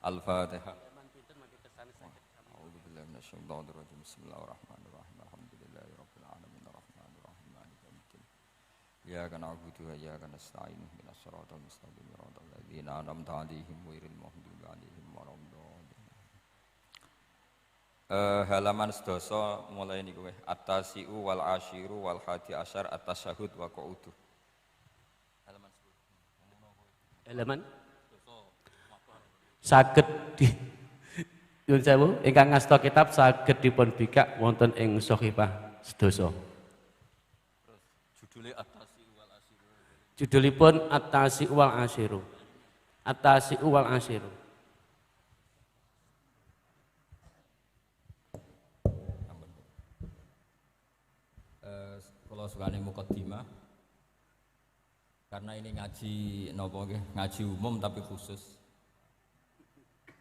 Al-Fatihah. A'udzubillahi minasyaitonir rajim. Bismillahirrahmanirrahim. Alhamdulillahirabbil alamin arrahmanir rahim maliki yaumiddin. Iyyaka na'budu wa iyyaka nasta'in ihdinas siratal mustaqim siratal ladzina an'amta 'alaihim ghairil maghdubi 'alaihim waladdallin. Halaman sedasa mulai niku at-tasi'u wal 'asyiru wal 11 at-tasyahhud wa qu'udu. Halaman saged di Yun sewu ingkang ngasta kitab saged dipun bikak wonten ing Shahifah sedasa. Judule at-tasi'u wal 'asyiru. Judulipun at-tasi'u wal 'asyiru. At-tasi'u wal 'asyiru. Kalau sukane mukaddimah karena ini ngaji napa nggih, ngaji umum tapi khusus.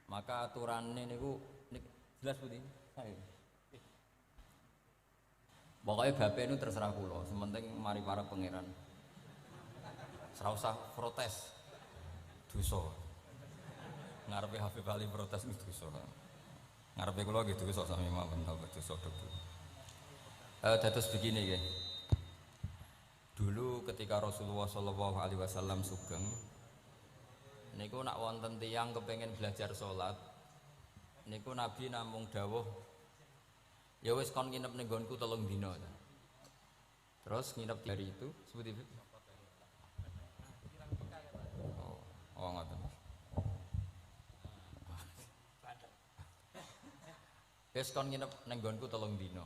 Maka aturannya niku jelas putih. Pokoknya bapak itu terserah kula, sementing mari para pangeran. Ora usah protes. Dosa. Ngarepe Habib Ali protes itu dosa. Ngarepe kula nggih dosa sami mawon ta dosa dhewe. Dados begini nggih. Dulu ketika Rasulullah SAW sugeng, niku nak wonten tiyang kepengen belajar sholat, niku Nabi namung dawuh, ya wis kon nginep ning nggonku 3 dina. Terus nginep di hari itu, seperti itu. Oh ngoten. Wis kon nginep ning nggonku 3 dina.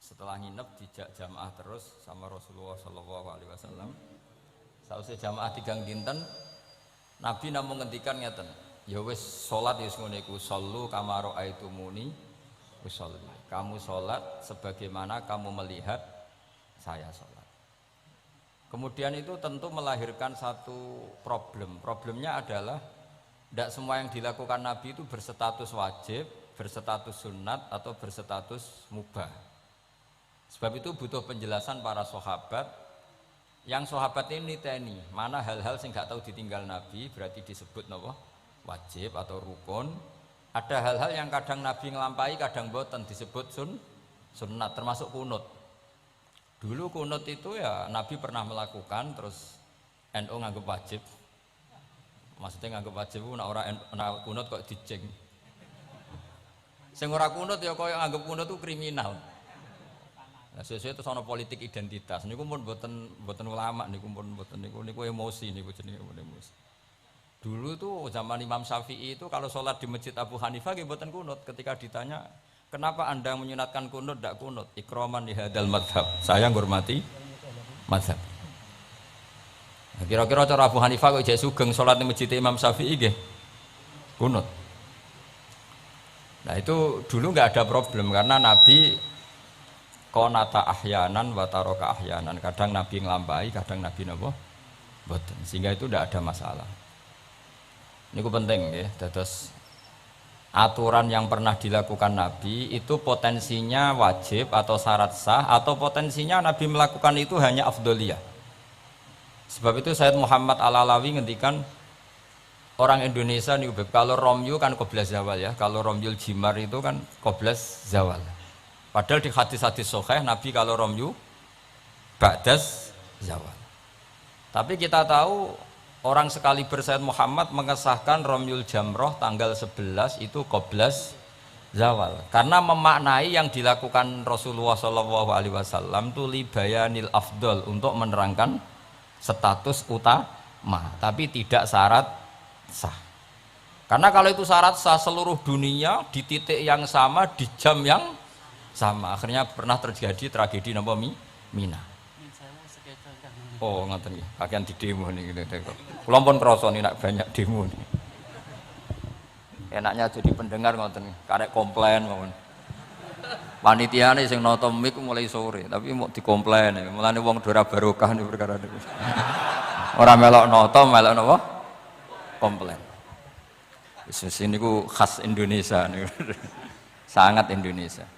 Setelah nginep dijak jamaah terus sama Rasulullah SAW. Sausé jamaah 3 dinten, Nabi namung ngendikan ngeten, ya wis salat ya wis ngene iku, sallu kama raaitumuni usolli. Kamu salat sebagaimana kamu melihat saya salat. Kemudian itu tentu melahirkan satu problem. Problemnya adalah tidak semua yang dilakukan Nabi itu berstatus wajib, berstatus sunat atau berstatus mubah. Sebab itu butuh penjelasan para sahabat. Yang sahabat ini niteni mana hal-hal sing gak tahu ditinggal Nabi berarti disebut napa wajib atau rukun. Ada hal-hal yang kadang Nabi nglampahi kadang boten disebut sunnat termasuk kunut. Dulu kunut itu ya Nabi pernah melakukan terus NU nganggep wajib. Maksudnya nganggep wajib nek ora kunut kok dijeng. Sing ora kunut ya koyo nganggep kunut itu kriminal. Nah, sesuai itu soal politik identitas. Niku pun boten ulama, niku pun boten niku emosi, niku jenenge emosi. Dulu tuh zaman Imam Syafi'i itu kalau sholat di masjid Abu Hanifah nggih boten kunut. Ketika ditanya, kenapa anda menyunatkan kunut, tidak kunut? Ikroman di hadal madhab. Saya menghormati madhab. Nah, kira-kira cara Abu Hanifah kok jek sugeng sholat di masjid Imam Syafi'i nggih kunut. Nah itu dulu nggak ada problem karena Nabi konata ahyanan wa taraka ahyanan, kadang Nabi nglampahi, kadang Nabi napa boten, sehingga itu tidak ada masalah. Niku penting ya, dados aturan yang pernah dilakukan Nabi itu potensinya wajib atau syarat sah atau potensinya Nabi melakukan itu hanya afdholiyah. Sebab itu Sayyid Muhammad Al-Alawi ngendikan orang Indonesia nih kalau romyu kan qoblas zawal ya, kalau romyul jimar itu kan qoblas zawal. Padahal di hadis-hadis sahih Nabi kalau romyu ba'das zawal. Tapi kita tahu orang sekali Sayyid Muhammad mengesahkan romyul jamroh tanggal 11 itu qoblas zawal. Karena memaknai yang dilakukan Rasulullah SAW itu li bayanil afdol untuk menerangkan status utama, tapi tidak syarat sah. Karena kalau itu syarat sah seluruh dunia di titik yang sama di jam yang sama, akhirnya pernah terjadi tragedi napa Mina. Oh ngoten nggih, kakean di demo niki. Kula pun krasa nek banyak demo niki. Enaknya jadi pendengar ngoten, karek komplain mawon. Panitiane sing nata mik mulai sore, tapi mau dikomplain. Mulane wong ora barokah niku perkara niku. Ora melok nata, melok napa? Komplain. Wis niku khas Indonesia niku. Sangat Indonesia.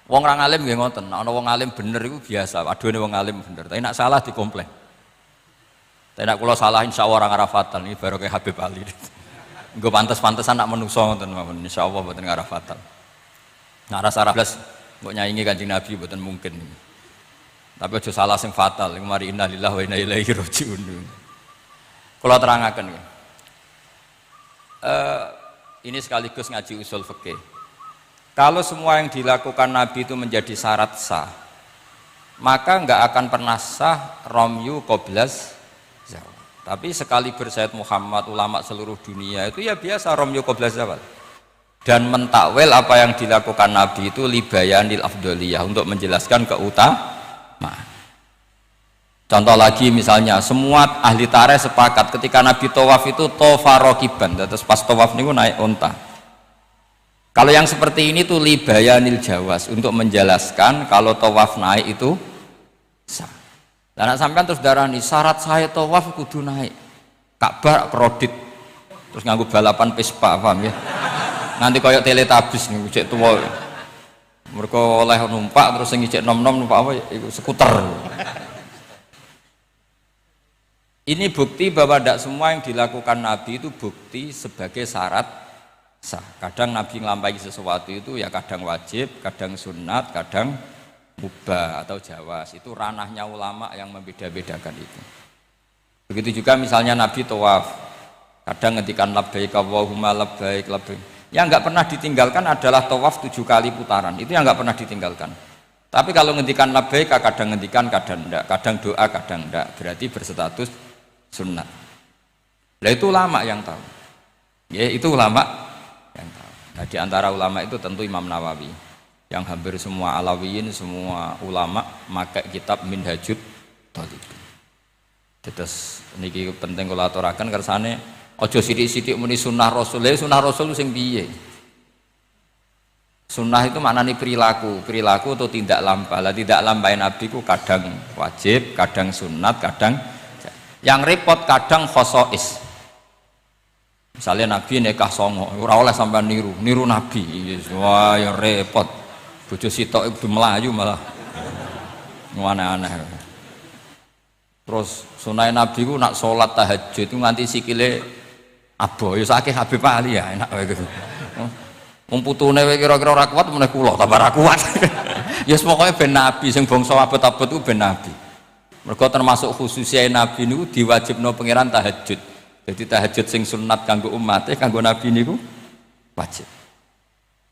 Wong orang alim nggih ngoten, ana wong alim bener iku biasa, aduhane wong alim bener, tapi nek salah dikomplain. Tapi nek kula salah insyaallah orang arah fatal ini baru kayak Habib Ali. Nggo pantes-pantesan nak menungso ngoten mawon insyaallah mboten arah fatal. Nah rasa blas mbok nyaingi Kanjeng Nabi mboten mungkin. Tapi aja salah sing fatal, mari innalillahi wa inna ilaihi rajiun. Kula terangaken nggih. Ini sekaligus ngaji usul fikih. Kalau semua yang dilakukan Nabi itu menjadi syarat sah, maka enggak akan pernah sah romyu qoblas zawal. Tapi sekali Sayyid Muhammad, ulama seluruh dunia itu ya biasa romyu qoblas zawal. Dan mentakwil apa yang dilakukan Nabi itu libayanil afdoliyah, untuk menjelaskan keutamaan. Contoh lagi misalnya, semua ahli tarikh sepakat ketika Nabi tawaf itu tofarokiban, terus pas tawaf niku naik unta. Kalau yang seperti ini tuh libayanil jawas, untuk menjelaskan kalau tawaf naik itu sah. Dan sampean terus darani syarat saya tawaf kudu naik Ka'bah kredit, terus nganggo balapan Vespa, paham ya? Nanti koyok teletabis nih, cek tua. Mereka oleh numpak terus yang cek nom-nom numpak apa? Itu skuter. Ini bukti bahwa tidak semua yang dilakukan Nabi itu bukti sebagai syarat sah. Kadang Nabi ngelampaui sesuatu itu ya kadang wajib, kadang sunat, kadang mubah atau jawas. Itu ranahnya ulama yang membeda-bedakan itu. Begitu juga misalnya Nabi tawaf, kadang ngendikan labbaik Allahumma labbaik labbaik. Yang nggak pernah ditinggalkan adalah tawaf 7 kali putaran, itu yang nggak pernah ditinggalkan. Tapi kalau ngendikan labbaik kadang ngendikan kadang enggak, kadang doa kadang enggak, berarti berstatus sunnat. Nah itu ulama yang tahu. Ya itu ulama yang tahu. Nah di antara ulama itu tentu Imam Nawawi, yang hampir semua alawiyin, semua ulama pakai kitab Minhajut Thalibin. Terus niki penting kula aturaken kersane ojo sidik-sidik muni sunnah Rasul. Sunnah Rasul sing piye? Sunnah itu maknanya perilaku atau tidak lampah. Lah tidak lampah Nabi ku kadang wajib, kadang sunat, kadang yang repot kadang khosois. Misalnya Nabi nikah songo, ora oleh sampean niru Nabi. Wah, yang repot. Bojo sitok ibu Melayu malah aneh-aneh. Terus sunah Nabi ku nak sholat tahajud itu nganti sikile abo, ya sakit Habib Ali ya enak gitu. Putune kira-kira ora kuat meneh kula tambah ora kuat. Ya pokoke ben Nabi sing bangsa abot-abot ku ben Nabi. Mergo termasuk khususnya Nabi niku diwajibno pangeran tahajud. Jadi tahajud sing sunat kanggo umate, kanggo Nabi niku wajib.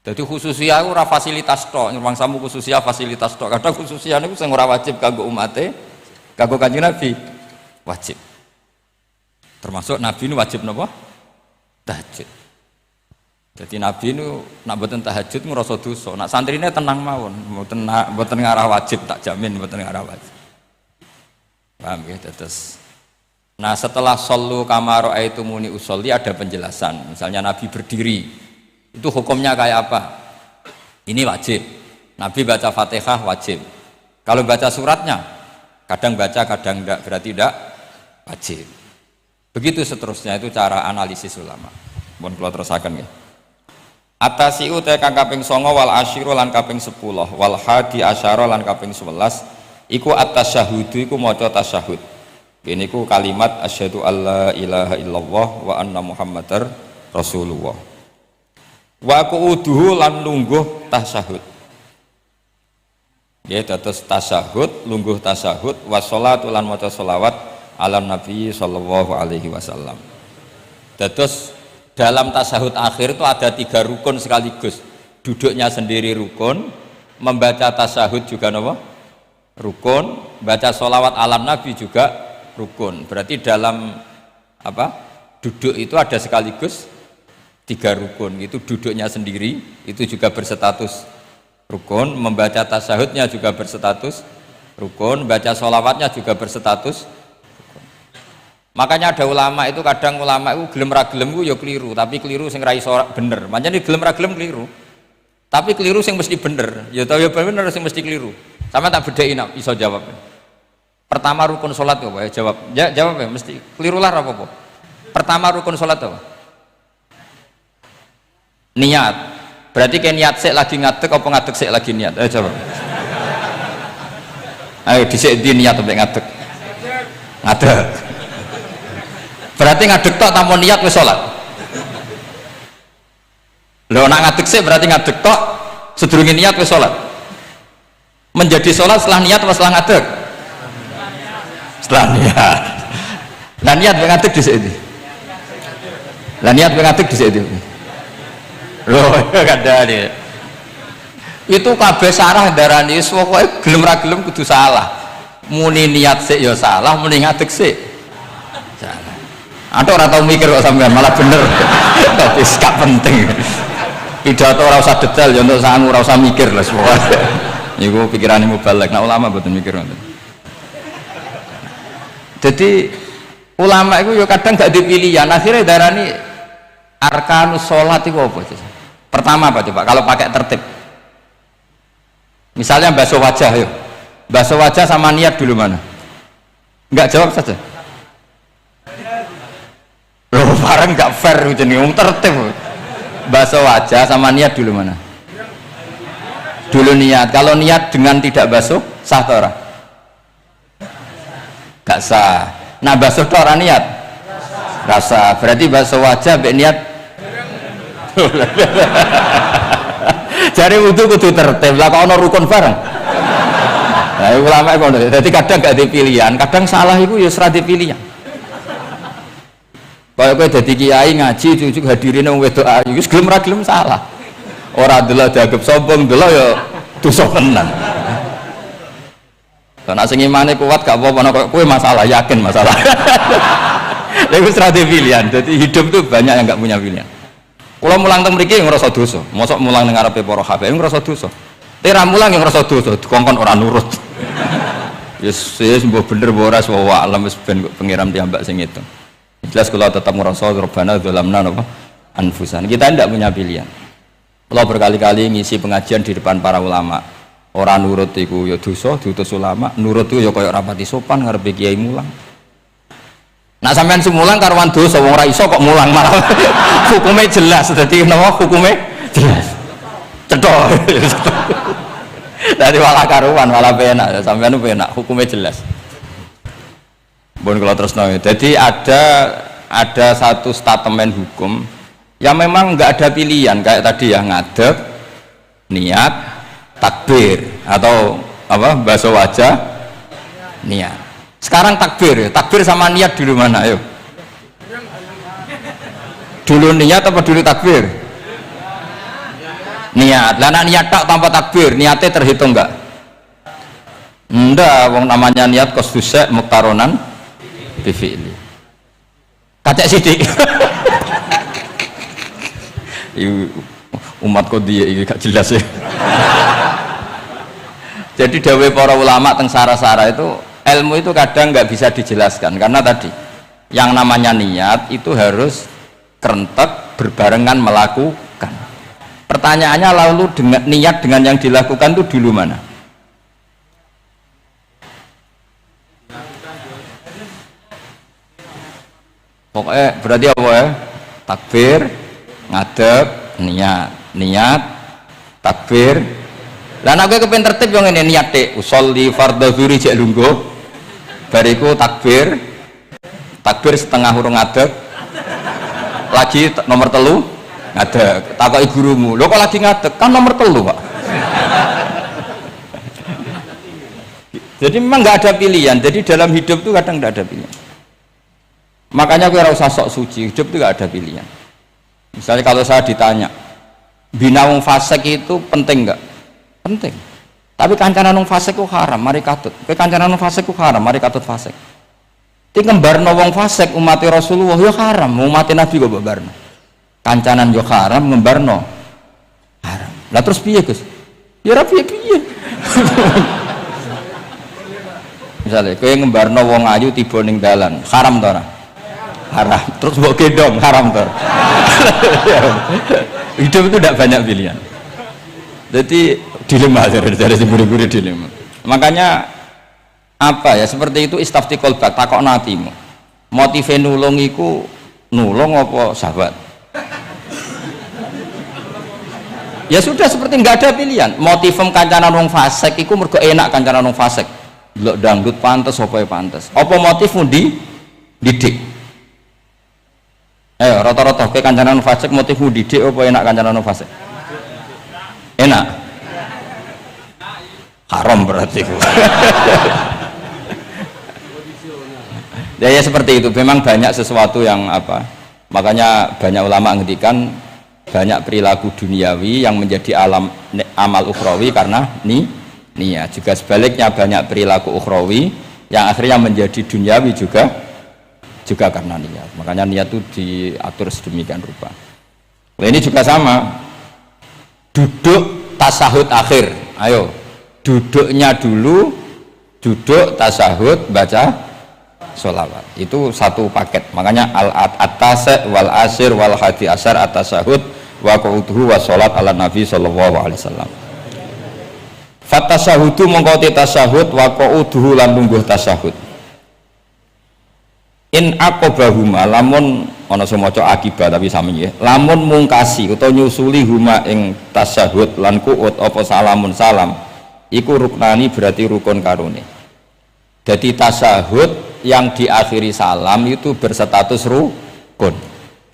Jadi khususnya ora fasilitas tok, nyuwun khususnya fasilitas tok. Kadang khususnya niku sing ora wajib kanggo umate, kanggo Kanjeng Nabi wajib. Termasuk Nabi ini wajib napa? Tahajud. Jadi Nabi ini nak mboten tahajud ngrasa dosa. Nak santrine tenang mawon, mboten ngarah wajib, tak jamin mboten ngarah wajib. Paham ya? Terus nah setelah sallu kama ra'aitumuni usolli ada penjelasan. Misalnya Nabi berdiri, itu hukumnya kayak apa? Ini wajib. Nabi baca Fatihah wajib. Kalau baca suratnya, kadang baca, kadang enggak, berarti enggak wajib. Begitu seterusnya, itu cara analisis ulama. Mohon kula terusaken nggih. Atasiu te kang kaping 9 wal asyiru lan kaping 10 wal hadi asyara lan kaping 11 iku at-tasyahudu iku maca tasyahud. Ini ku kalimat asyhadu alla ilaha illallah wa anna muhammadar rasulullah. Wa qu'uduhu lan lungguh tasyahud. Ya dados tasyahud, lungguh tasyahud, wa sholatu lan maca sholawat ala Nabi sallallahu alaihi wasallam. Terus dalam tasyahud akhir itu ada 3 rukun sekaligus. Duduknya sendiri rukun, membaca tasyahud juga napa? Rukun, baca sholawat ala Nabi juga rukun. Berarti dalam apa? Duduk itu ada sekaligus 3 rukun. Itu duduknya sendiri itu juga berstatus rukun, membaca tasyahudnya juga berstatus rukun, baca sholawatnya juga berstatus. Makanya ada ulama itu kadang ulama itu gelem ra gelem ku ya keliru, tapi keliru sing ra iso bener. Pancen gelem ra gelem keliru. Tapi keliru sing mesti bener. Ya tau ya bener sing mesti keliru. Sama tak bedheki nak iso jawab. Pertama rukun salat apa ya jawab. Ya jawab ya mesti keliru lah apa apa. Pertama rukun salat apa? Niat. Berarti kayak niat sik lagi ngadeg apa ngadeg sik lagi niat? Ayo jawab. Ayo dhisik ndi niat sampai ngadeg. Ngadeg. Berarti ngadeg tok tanpa niat wis salat. Lho nak ngadeg sih berarti ngadeg tok sedurunge niat wis salat. Menjadi salat setelah niat atau setelah ngadeg? Setelah niat. Lah niat ngadeg di situ. Lah niat ngadeg di situ. Loh, kadane. Itu kabeh sarah darani wis pokoke gelem ra gelem kudu salah. Muni niat sik ya salah, muni ngadeg sik salah. Atau ora tau mikir kok sampean malah bener. Tapi gak penting. Pidato ora usah detail ya untuk sangu ora usah mikir lah semua. Niku pikirane mubalek. Nah ulama mboten mikir ngoten. Jadi ulama itu ya kadang gak dipilihan. Akhirnya darani arkanus sholat itu apa? Pertama apa coba? Kalau pakai tertib. Misalnya basuh wajah, yuk. Basuh wajah sama niat dulu mana? Enggak jawab saja. Loh, bareng enggak fair jenenge tertib. Basuh wajah sama niat dulu mana? Dulu niat. Kalau niat dengan tidak basuh, sah atau ora? Enggak sah. Nah, basuh tok ora niat? Rasa. Berarti basuh wajah mbek niat. Jare wudu kudu tertib lah, kok ana rukun bareng. Nah, ulama ngono. Dadi kadang gak dipilihan, kadang salah iku ya ora dipilihan. Kaya kowe dadi kiai ngaji cucuk hadirine wong wedok ayu, wis gelem ra gelem salah. Ora delok dianggap sombong, delok ya dosa tenan. Karena sing imane kuat gak apa-apa, nek kowe masalah, yakin masalah. Lha wis ora dipilihan. Jadi hidup tuh banyak yang gak punya pilihan. Kalau mulang teng mriki ngrasa dosa, mosok mulang ning ngarepe para habaib ngrasa dosa. Tera mulang yang ngrasa dosa, dikongkon ora nurut. Yes, mbok bener mbok ora wa alam wis ben pengiram piyambak sing itu. Jelas kalau tetap ngrasa robana dzalamna napa anfusan. Kita tidak punya pilihan. Kalau berkali-kali ngisi pengajian di depan para ulama, orang nurut iku ya dosa, diutus ulama, nurut itu ya kaya rapati sopan ngarepe kiai mulang. Nah sampean semulang karuan dosa wong ora iso kok mulang malah hukumnya jelas, dadi napa hukumnya jelas. Cedhok. Dari malah karuan malah penak, sampean penak hukumnya jelas. Bon kalau terus nang. Jadi ada satu statement hukum yang memang enggak ada pilihan kayak tadi ya ngadeg, niat, takbir atau apa basuh wajah, niat. Sekarang takbir, takbir sama niat dulu mana? Ayo. Dulu niat apa dulu takbir? Niat. Lah niat tak tanpa takbir, niatnya terhitung enggak? Enggak, wong namanya niat kosdusek muktaronan bifi'li. Kacek sidik. Umat kok dia ini gak jelas ya. Jadi dawuh para ulama teng sara-sara itu ilmu itu kadang nggak bisa dijelaskan karena tadi yang namanya niat itu harus kerentek berbarengan melakukan. Pertanyaannya lalu dengan niat dengan yang dilakukan itu dulu mana? Pokoknya berarti apa ya? Takbir, ngadeg, niat, takbir. Lah nek kowe kepen tertib yo ngene niate usolli fardhu zuhri jek lungguh. Bariku takbir setengah urung ngadeg. Lagi nomor 3 ngadeg. Takoki gurumu, "Lho kok lagi ngadeg? Kan nomor 3, Pak." Jadi memang nggak ada pilihan. Jadi dalam hidup itu kadang nggak ada pilihan. Makanya gue rasa sok suci, hidup itu nggak ada pilihan. Misalnya kalau saya ditanya, bina wong fasik itu penting nggak? Penting. Tapi kancanan wong fasik ku haram, mari katut. Kowe kancanan wong fasik ku haram, mari katut fasik. Ti ngembarno wong fasik umat Rasulullah ya haram, umat Nabi kok mbarno. Kancanan yo haram, ngembarno haram. Lah terus piye, Gus? Ya ora piye-piye. Misalnya kowe ngembarno wong ayu tiba ning dalan, haram ta ora? Haram. Terus mbok gendong, haram ta ora? Hidup itu tidak banyak pilihan. Jadi dilema dari guru-guru dilema. Makanya apa ya seperti itu istafti kolbak takok natimu. Motive nulung iku nulung apa sahabat? Ya sudah seperti nggak ada pilihan. Motivem kancanan wong fasik iku mergo enak kancanan wong fasik. Delok dangdut pantes apa ya pantes. Apa motifmu didik? Ayo rata-rata ke kancanan fasik motifmu didik apa enak kancanan fasik? Enak. Haram berarti. Ya seperti itu. Memang banyak sesuatu yang apa? Makanya banyak ulama ngendikan banyak perilaku duniawi yang menjadi amal ukhrawi karena niat. Juga sebaliknya banyak perilaku ukhrawi yang akhirnya menjadi duniawi juga karena niat. Makanya niat itu diatur sedemikian rupa. Nah, ini juga sama. Duduk tasahud akhir. Ayo, duduknya dulu, duduk tasahud baca sholawat. Itu satu paket. Makanya al-atas wal asir wal hadi asar at-tasahud wa qu'uduhu wa sholat ala nabi sallallahu alaihi wasallam. Fatasahudu mengkoti tasahud wa qu'uduhu lan lungguh tasahud. In aqobahuma lamun ana semaca akibat tapi sami ya. Lamun mungkasi utawa nyusuli huma ing tasahud lan qu'ud apa salamun salam iku ruknani berarti rukun karone. Jadi tasahud yang diakhiri salam itu berstatus rukun.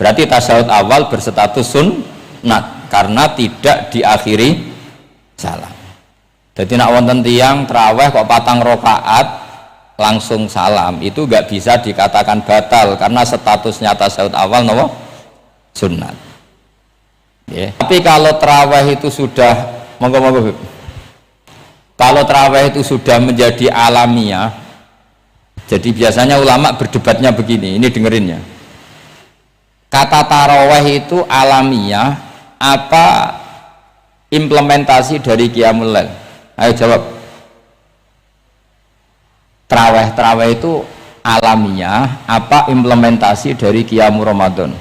Berarti tasahud awal berstatus sunnat karena tidak diakhiri salam. Jadi nak wonten tiyang traweh kok 4 rakaat langsung salam itu nggak bisa dikatakan batal karena statusnya tasawuf awal nopo sunnat. Tapi kalau terawih itu sudah kalau terawih itu sudah menjadi alamiah, jadi biasanya ulama berdebatnya begini, ini dengerin ya. Kata tarawih itu alamiah apa implementasi dari qiyamul lail? Ayo jawab. Terawih itu alamiah apa implementasi dari qiyamul Ramadan?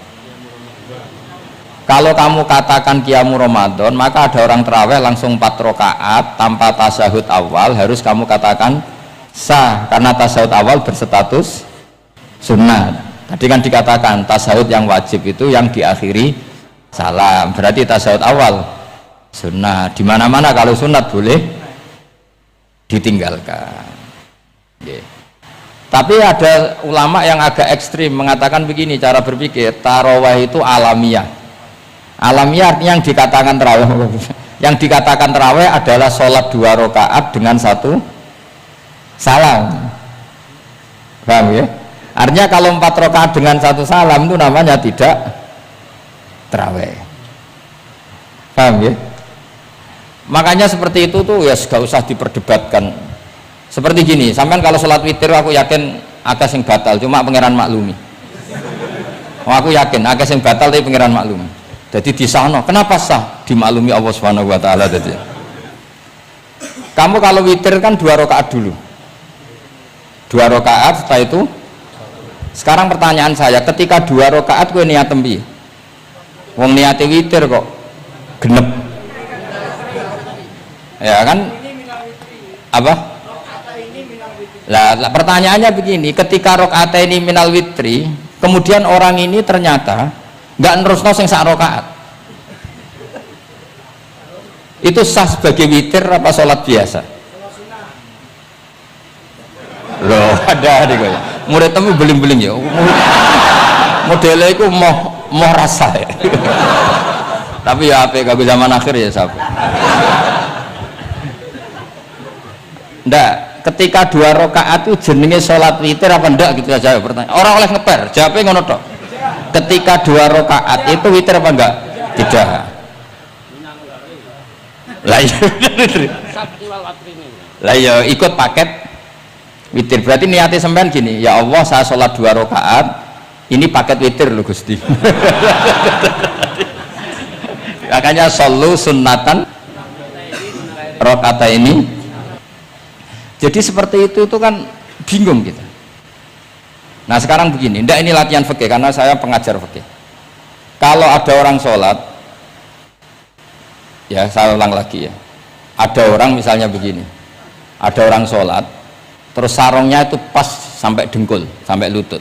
Kalau kamu katakan qiyamul Ramadan, maka ada orang terawih langsung 4 rakaat tanpa tasahud awal, harus kamu katakan sah karena tasahud awal berstatus sunnah. Tadi kan dikatakan tasahud yang wajib itu yang diakhiri salam, berarti tasahud awal sunnah. Di mana-mana kalau sunat boleh ditinggalkan. Tapi ada ulama yang agak ekstrim mengatakan begini cara berpikir, tarawih itu alamiah. Alamiah artinya yang dikatakan tarawih, yang dikatakan tarawih adalah sholat 2 rakaat dengan 1 salam. Paham ya? Artinya kalau 4 rakaat dengan 1 salam itu namanya tidak tarawih. Paham ya? Makanya seperti itu tuh ya gak usah diperdebatkan. Seperti gini, sampean kalau sholat witir aku yakin akeh sing batal, cuma pangeran maklumi. Aku yakin akeh sing batal tapi pangeran maklumi. Jadi di sana, kenapa sah? Dimaklumi Allah Subhanahu wa taala tadi. Kamu kalau witir kan 2 rakaat dulu. 2 rakaat setelah itu. Sekarang pertanyaan saya, ketika 2 rakaat kowe niat tembi. Wong niate witir kok genep. Ya kan? Apa? Lah pertanyaannya begini, ketika rakaat ini minal witri, kemudian orang ini ternyata nggak nerusno sing sak rakaat, itu sah sebagai witir apa sholat biasa? Loh ada nih gue, murid temu beling-beling ya, modelnya itu mau rasa ya. Tapi ya apa kagak zaman akhir ya sahabat. Ndak, ketika 2 rakaat itu jenenge sholat witir apa ndak gitu aja pertanyaan. Orang oleh ngeper, jawabnya ngono tok. Ketika 2 rakaat itu witir apa enggak? Tidak. Lah ya ikut paket witir. Berarti niatnya sampean gini, ya Allah saya sholat 2 rakaat, ini paket witir loh Gusti. Makanya shollu sunnatan rakaat ini. Jadi seperti itu kan bingung kita. Nah sekarang begini, ndak ini latihan fikih karena saya pengajar fikih. Kalau ada orang sholat, ya saya ulang lagi ya. Ada orang misalnya begini, ada orang sholat, terus sarungnya itu pas sampai dengkul, sampai lutut.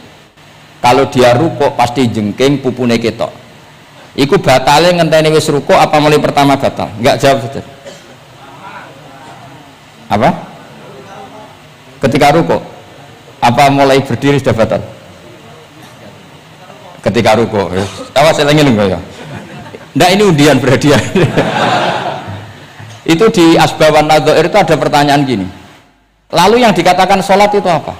Kalau dia rukuk pasti jengking pupune ketok. Iku batalnya ngenteni wis rukuk apa mulai pertama batal? Enggak jawab saja. Apa? Ketika rukuk apa mulai berdiri sudah batal? Ketika ketika ruko. Awas eling-eling ya. Ndak ini undian berhadiah. Itu di Asbawan Nadzair itu ada pertanyaan gini. Lalu yang dikatakan sholat itu apa?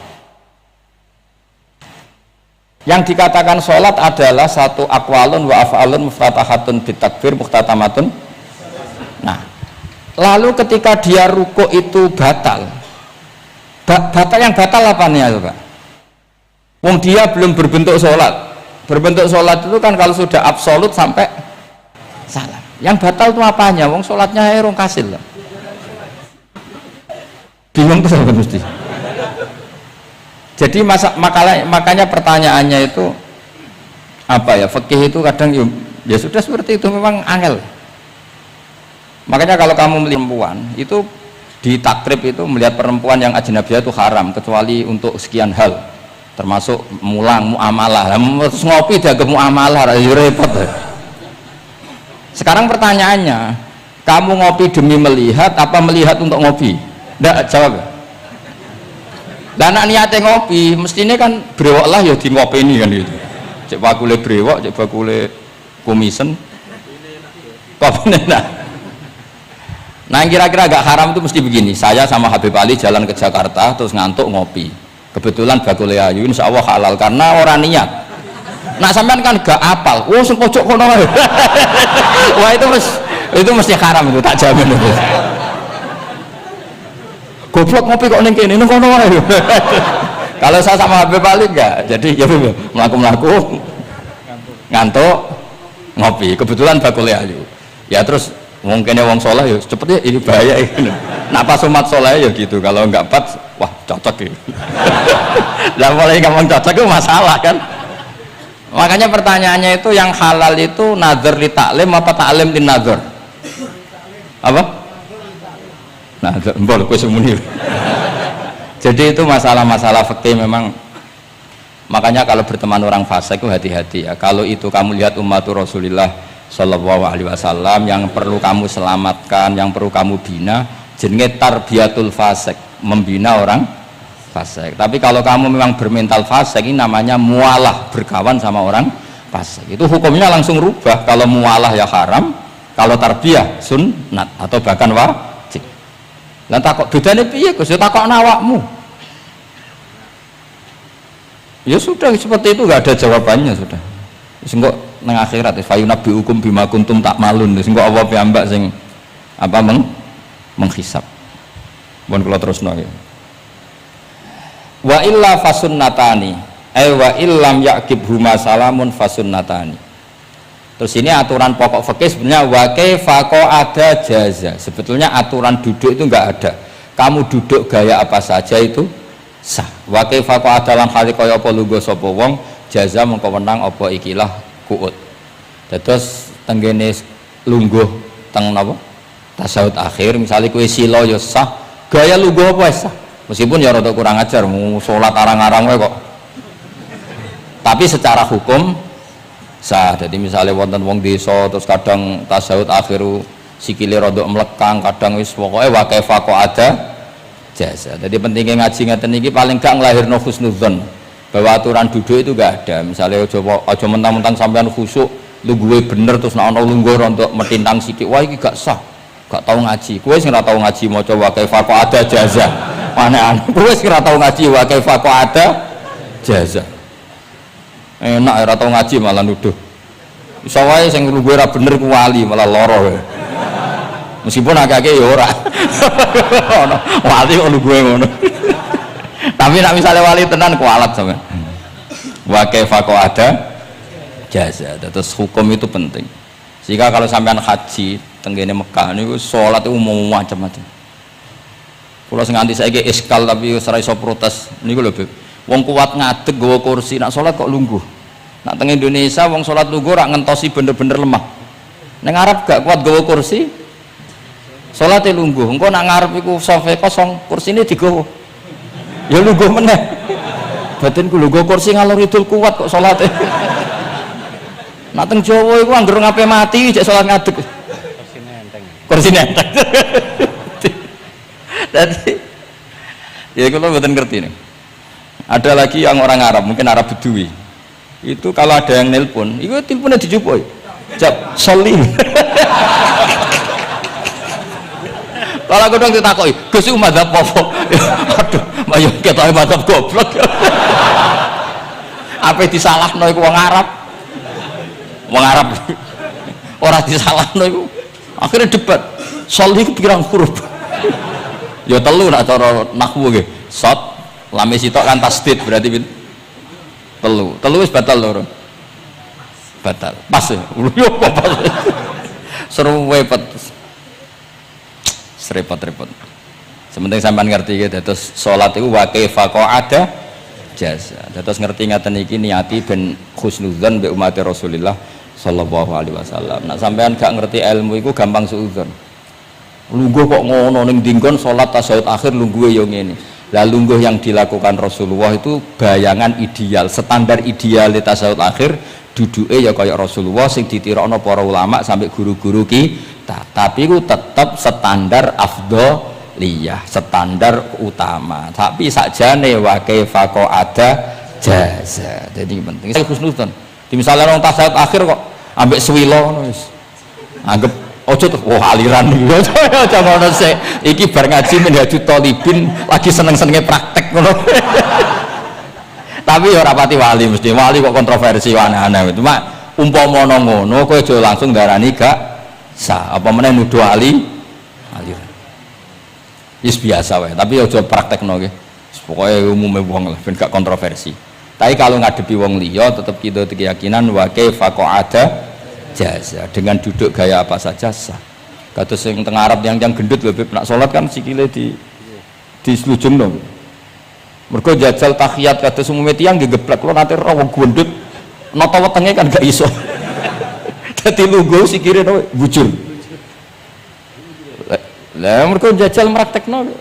Yang dikatakan sholat adalah satu aqwalun wa af'alun muftatahatun bitakbir muhtatamatun. Nah, lalu ketika dia ruko itu batal. Batal yang batal apanya itu Pak? Wong dia belum berbentuk sholat. Berbentuk sholat itu kan kalau sudah absolut sampai salam. Yang batal itu apanya? Wong sholatnya erong kasil lah. Bingung tuh sama mesti. Jadi makanya pertanyaannya itu apa ya? Fikih itu kadang ya sudah seperti itu, memang angel. Makanya kalau kamu melihat perempuan itu di takrib itu melihat perempuan yang ajnabiyah itu haram kecuali untuk sekian hal, termasuk mulang muamalah. Terus ngopi dianggap muamalah, ya repot. Sekarang pertanyaannya, kamu ngopi demi melihat apa melihat untuk ngopi? Nggak jawab. Dan anak niatnya ngopi, mestinya kan brewok lah ya di ngopi ini kan gitu. Cek bakule brewok, cek bakule komisen, kopi enak. Nah yang kira-kira agak haram itu mesti begini. Saya sama Habib Ali jalan ke Jakarta terus ngantuk ngopi. Kebetulan bakule ayu, insya Allah halal karena orang niat. Nah sampean kan gak apal, oh sing pojok kono wae. Wah itu mesti haram itu, tak jamin itu. Goblok ngopi kok ning kene ning kono wae. Kalau saya sama Habib Ali enggak, jadi ya mlaku-mlaku ngantuk ngopi. Kebetulan bakule ayu. Ya terus mungkin wong saleh ya cepet ya ini bahaya ini. Nak pas umat saleh ya gitu, kalau enggak pas wah cocok ya. Lah mulai ngomong cocok itu masalah kan. Makanya pertanyaannya itu yang halal itu nazar li taklim apa taklim li nazar? Apa? Nazar, mbol kowe semuni. Jadi itu masalah-masalah fikih memang. Makanya kalau berteman orang fasik itu hati-hati ya. Kalau itu kamu lihat umatur Rasulullah Shallallahu Alaihi Wasallam yang perlu kamu selamatkan, yang perlu kamu bina, jenenge tarbiyatul fasik, membina orang fasik. Tapi kalau kamu memang bermental fasik, ini namanya mualah, berkawan sama orang fasik. Itu hukumnya langsung rubah. Kalau mualah ya haram, kalau tarbiyah sunnat atau bahkan wajib. Lah takok bedane piye Gus? Ya takok awakmu. Ya sudah seperti itu, nggak ada jawabannya sudah. Wis engko nang akhirat fa yunabbiukum bima kuntum takmalun. Wis engko apa piyambak sing apa menghisab. Mun kula terusno ya. Wa illa fasunnatani wa illam yaqib huma salamun fasunnatani. Terus ini aturan pokok fikih sebenarnya wa kaifa ada jaza. Sebetulnya aturan duduk itu enggak ada. Kamu duduk gaya apa saja itu sah. Wa kaifa ada lan hale kaya apa lungguh sapa wong jaza mengko menang apa ikilah kuut. Terus tenggene lungguh teng napa? Tasawuf akhir misalnya kowe sila ya sah, gaya lungguh apa sah. Meskipun ya rada kurang ajar, mau sholat arang-arang wae kok. Tapi secara hukum sah. Jadi misalnya wonten wong desa terus kadang tasawuf akhiru sikile rada mlekang, kadang wis pokoke wa kaifa ada jasa. Jadi pentingnya ngaji ngeten iki paling gak nglahirno husnudzon bahwa aturan duduk itu gak ada. Misalnya aja mentang-mentang sampean khusyuk lungguhe bener terus nek ana lungguh rontok metintang sikik, wah iki gak sah. Gak tau ngaji. Kowe sing ora tau ngaji maca wa kaifa ada jaza. Aneh-aneh. Kowe sing ora tau ngaji wa kaifa ada jaza. Enak ora tau ngaji malah nuduh. Iso wae sing lungguhe ora bener ku wali malah lara wae. Meskipun agak-agak ya ora. Wali kok lungguhe ngono. Tapi nek misale wali tenan kualat sampean. Wa kaifa ada jaza. Terus hukum itu penting. Sehingga kalau sampean haji tenggene Mekah niku salat itu umum macam-macam. Kula sing nganti saiki iskal tapi ora iso protes niku lho, Beb. Wong kuat ngadeg nggawa kursi nak salat kok lungguh. Nak teng Indonesia wong salat lungguh ora ngentosi bener-bener lemah. Ning Arab gak kuat nggawa kursi. Salate lungguh. Engko nak ngarep iku sofa kosong, kursine digawa. Ya lungguh meneh. Batinku lungguh kursi ngalor idul kuat kok salate. Nak teng Jawa iku anggere ngape mati cek salat ngadeg. Kursi nenteng. Jadi ya kalau mboten ngerti nih. Ada lagi yang orang Arab, mungkin Arab Bedui. Itu kalau ada yang nelpon, itu teleponnya dijupuk. Jawab, Soli. Kalau aku dong ditakoki, Gus iku madzhab apa? Aduh, ayo ketoke madzhab goblok. Apa disalahno iku wong Arab? Wong Arab. Ora disalahno iku. Akhirnya debat. Soli iku pirang huruf? Ya 3 nak cara nahwu nggih. Shot, lame sitok kan tasdid berarti 3. 3 wis batal loro. Batal. Pas ya. Yo pas. Seru repot. Repot-repot. Sementing sampean ngerti gitu. Terus salat itu wa kaifa qa'ada jaza. Terus ngerti ngaten iki niati ben husnudzon mbek umat Rasulullah sallallahu alaihi wasallam. Nak sampean gak ngerti ilmu iku gampang suudzon. Lungguh kok ngono ning dinggon salat tasyahud akhir lungguhe yo ngene. Lah lungguh yang dilakukan Rasulullah itu bayangan ideal, standar ideal tasyahud akhir duduke ya kaya Rasulullah sing ditirakno para ulama sampai guru-guru kita. Tapi itu tetap standar afdholiyah, standar utama. Tapi sakjane wa kaifa qa'ada jaza. Jadi penting. Saya husnudzon. Di misalnya orang tasyahud akhir kok ambek swilo ngono wis. Anggap ojo tuh, wah aliran iki. Ojo ngono sik. Iki bar ngaji Minhajut Thalibin lagi seneng-senenge praktek ngono. Tapi ya ora pati wali mesti. Wali kok kontroversi aneh-aneh. Cuma umpama ngono kowe aja langsung darani gak sah. Apa meneh nuduh aliran. Wis biasa wae, tapi aja praktekno nggih. Pokoke umume wong lah ben gak kontroversi. Tapi kalau ngadepi wong liya tetap kita keyakinan wa kaifa qa'ada jaza, dengan duduk gaya apa saja sah. Kados sing teng Arab yang gendut lho nak salat kan sikile di slujungno. Mergo jajal tahiyat kados umume tiyang nggih geblek kula nate ora wong gendut nata wetenge kan gak iso. Dadi lungguh sikire bujur. Lah mergo jajal praktekno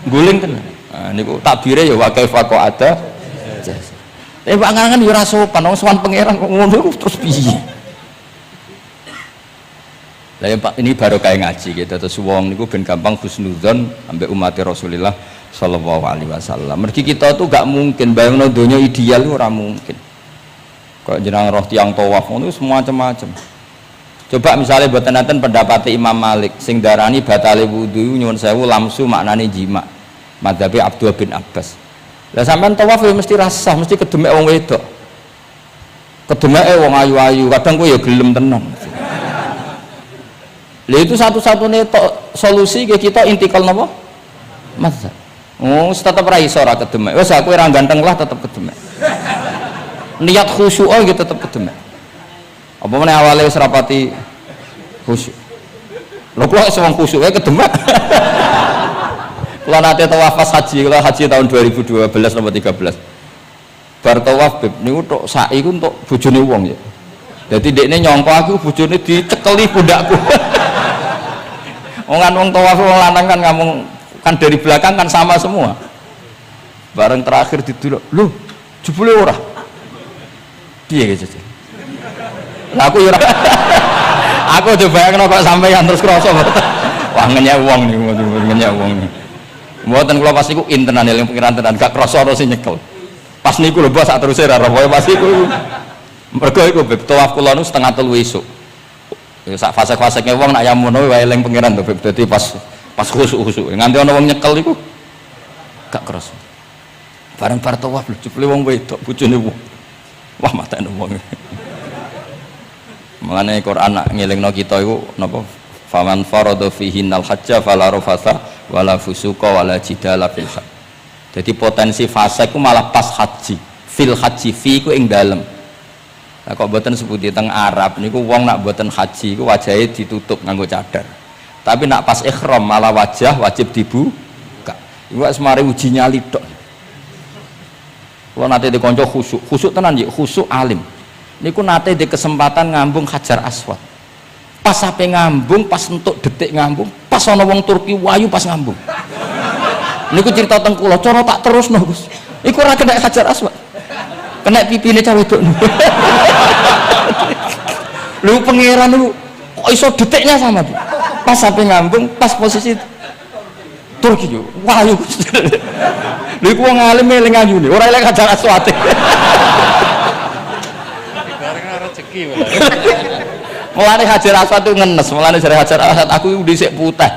guling tenan. Nah niku takbire ya wa kaifa qa'ada jaza. Pak ngangan ya ora sopan, wong sowan pangeran kok ngono terus piye? Lah ya Pak, ini baru kayak ngaji gitu. Terus wong niku ben gampang husnudzon ambek umat Rasulullah sallallahu alaihi wasallam. Mergi kita tuh gak mungkin bayangno donya ideal ora mungkin. Kok jeneng roh tiyang tawaf ngono semua macam-macam. Coba misalnya mboten enten pendapat Imam Malik sing darani batale wudu nyuwun sewu lamsu maknane jima. Madzhabe Abdullah bin Abbas. Lah sampean tawaf ya mesti rasah, mesti kedemek wong wedok. Kedemeke wong ayu-ayu, kadang kowe ya gelem tenan. Lah itu satu-satunya solusi ke kita intikal napa? Mazhab. Oh, tetep ra iso ora kedemek. Wis aku ora ganteng lah tetep kedemek. Niat khusyuk gitu tetep kedemek. Apa meneh awale wis rapati khusyuk. Lho kok wis wong khusyuk wae kedemek. Kula nate tawaf pas haji, kula haji tahun 2012 nomor 13. Bar tawaf beb niku tok sa'i ku entuk bojone wong ya. Dadi dekne nyangka aku bojone dicekeli pundakku. Wong tawaf wong lanang kan ngomong kan dari belakang kan sama semua. Bareng terakhir didelok, lho jebule ora. Piye gitu. Lah aku ya ora. Aku coba bayangno kok sampeyan terus krasa. Wah ngenyek wong niku, ngenyek wong niku. Mboten kula pas niku intenan eling pengiran tenan gak krasa ora sing nyekel. Pas niku lho bos sak teruse ra roh pas niku. Mergo iku beb tawaf kula nu 2:30 esuk. Ya sak fase-faseke wong nak yamono wae eling pengiran to beb dadi pas khusuk-khusuk. Nganti ana wong nyekel iku gak krasa. Bareng bar tawaf lho jebule wong wedok bojone wong. Wah matane wong. Mangane Quran nak ngelingno kita iku napa? Faman farada fihinnal hajja fala rafatha wala fusuqa wala jidala fil hajj. Jadi potensi fase ku malah pas haji. Fil haji fi ku ing dalem. Lah kok mboten sebuti teng Arab niku wong nak mboten haji ku wajahe ditutup nganggo cadar. Tapi nak pas ihram malah wajah wajib dibuka. Iku wis mari uji nyali tok. Kula nate dikonco khusuk tenan nggih, khusuk alim. Niku nate di kesempatan ngambung Hajar Aswad. Pas sampai ngambung, pas entuk detik ngambung, pas ana wong Turki wayu pas ngambung. Niku cerita teng kula, cara tak terusno Gus. Iku ora kena Hajar Aswad. Kena pipine cah wedok. Lho pangeran niku kok iso detiknya sama tuh. Pas sampai ngambung, pas posisi Turki yo. Wayu. Lho iku wong alim eling ayune, ora eling Hajar Aswad. rezeki. Mulane Hajar Aswad itu ngenes, mulane dari Hajar Aswad aku dhisik putih.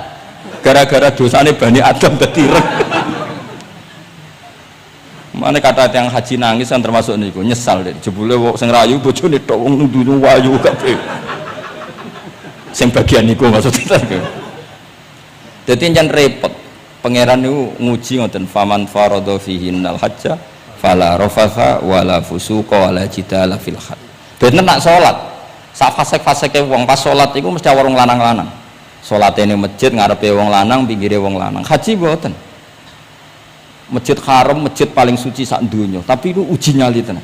Gara-gara dosane Bani Adam dadi ireng. Mane kata yang haji nangis kan termasuk niku nyesal deh. Jebule wong sing rayu bojone tok wong nuduh wayu kabeh. Sing bagian niku maksudnya. Dadi jan repot. Pangeran niku nguji ngoten faman faradha fihinnal hajja fala rafatha wala fusuqa wala jidala fil hajj. Dene nak salat, sak fasek-faseke wong pas salat iku mesti warung lanang-lanang. Salate ning masjid ngarepe wong lanang, pinggire wong lanang. Haji mboten. Masjid Haram, masjid paling suci sak donya, tapi itu uji nyali tenan.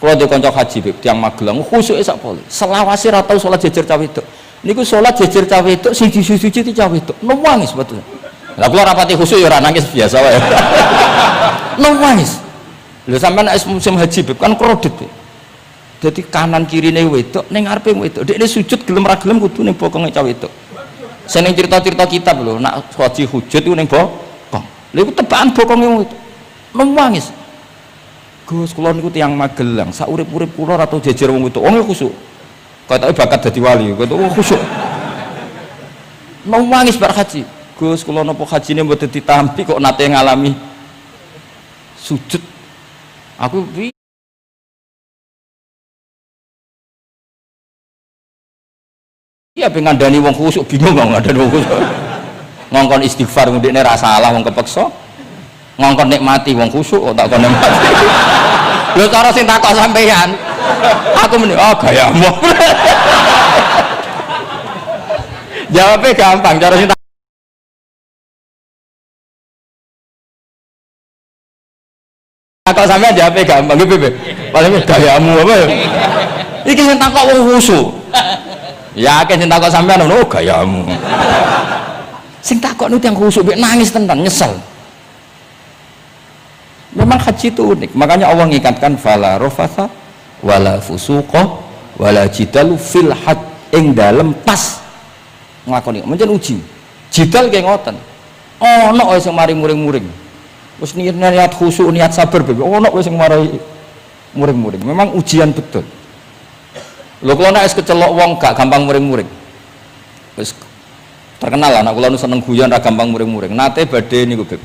Kalau dia kanca haji beb tiang Magelang khusuke sak poli. Selawase ra tau salat jejer cawe wedok. Niku salat jejer cawe wedok sing disuci-suci cawe wedok. Nangis betul. Lah kula rapati khusyuk ya ora nangis biasa wae. Nangis. Lho sampean musim haji beb kan kredit beb. Dadi kanan kirine wedok ning ngarepe wedok. Dekne sujud gelem ra gelem kudu ning bokonge cawe wedok. Sing cerita-cerita kitab lho, nak haji hujud iku ning bokong. Lha iku tebakan bokonge wong itu. Nangis. Gus kula niku tiyang Magelang, sak urip-urip kula ora tau jejer wong itu. Wong khusyuk. Kaya bakat dadi wali, kaya khusyuk. Nangis bar haji. Gus kula napa hajine mboten ditampi kok nate ngalami sujud. Aku iya pengandani wong khusyuk bingung kok ngandani wong khusyuk. Ngongkon istighfar ndekne ra salah wong kepeksa. Ngongkon nikmati wong khusyuk kok tak kon nikmati. Lho cara sing takok sampeyan. Aku meni oh gayamu. Jawabnya gampang cara sing takok sampeyan jawabnya gampang iki piye? Paling gayamu apa ya? Iki sing takok wong khusyuk. Yakin sing takok sampeyan ngono gayamu. Sing takok nu tiyang khusyuk mek nangis tenan nyesel. Memang haji itu unik, makanya Allah ngikatkan fala rafatha wala fusuqa wala jidalu fil hajj ing dalem pas nglakoni. Mencen uji. Jidal kaya ngoten. Ana wae sing mari muring-muring. Wis niat khusyuk, niat sabar bebe. Ana wae sing mari muring-muring. Memang ujian betul. Lho kula nek kecelok wong gak gampang muring-muring. Wis terkenal lah, anak kula nu seneng guyon ra gampang muring-muring. Nate badhe niku beb.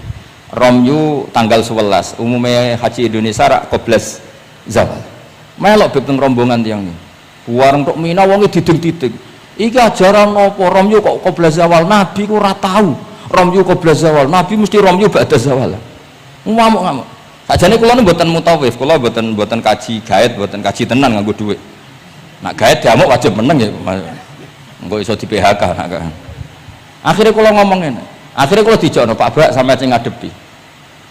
Romyu tanggal 11, umumnya haji Indonesia rak koblas zawal. Melok beb teng rombongan tiyang niku. Wareng tok Mina wonge diding-diding. Iki ajaran apa Romyu kok koblas zawal? Nabi ku ora tahu. Romyu koblas zawal. Nabi mesti Romyu ba'da zawal. Ngamuk-ngamuk. Sakjane kula nu mboten mutawif, kula mboten kaji gaet, mboten kaji tenan nganggo dhuwit. Nak gaet diamuk wajib meneng ya. Engko iso di PHK nak kan. Akhirnya kula ngomong ngene. Akhirnya kula dijono Pak Bak sampe sing ngadepi.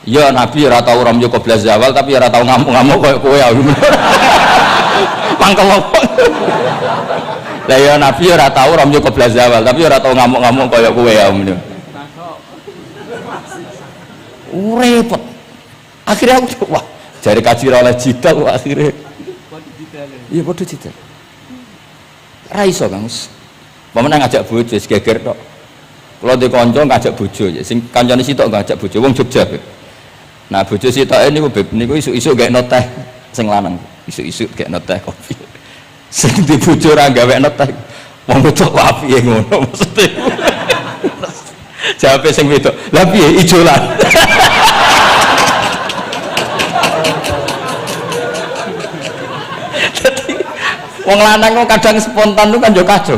Ya Nabi ora tau Romyu koblas zawal tapi ora tau ngamuk-ngamuk koyo kowe ya. Mangkel opo? Lah ya Nabi ora tau Romyu koblas zawal tapi ora tau ngamuk-ngamuk koyo kowe ya. Repot. Akhirnya aku wah, jari kaji oleh jidal akhirnya. Iya padha jidal. Ra iso Kang. Pemene ngajak bojo wis geger tok. Kalau di konco ngajak bojo, sing kancane sitok ngajak bojo, wong Jogja. Nah bojo sitoke niku beb niku isuk-isuk gek noteh sing lanang, isuk-isuk gek noteh kopi. Sing di bojo ora gawe noteh. Wong wedok wapi ngono maksude. Jawabe sing wedok, "Lah piye ijolan?" Dadi wong lanang kok kadang spontan tuh kan yo kacau.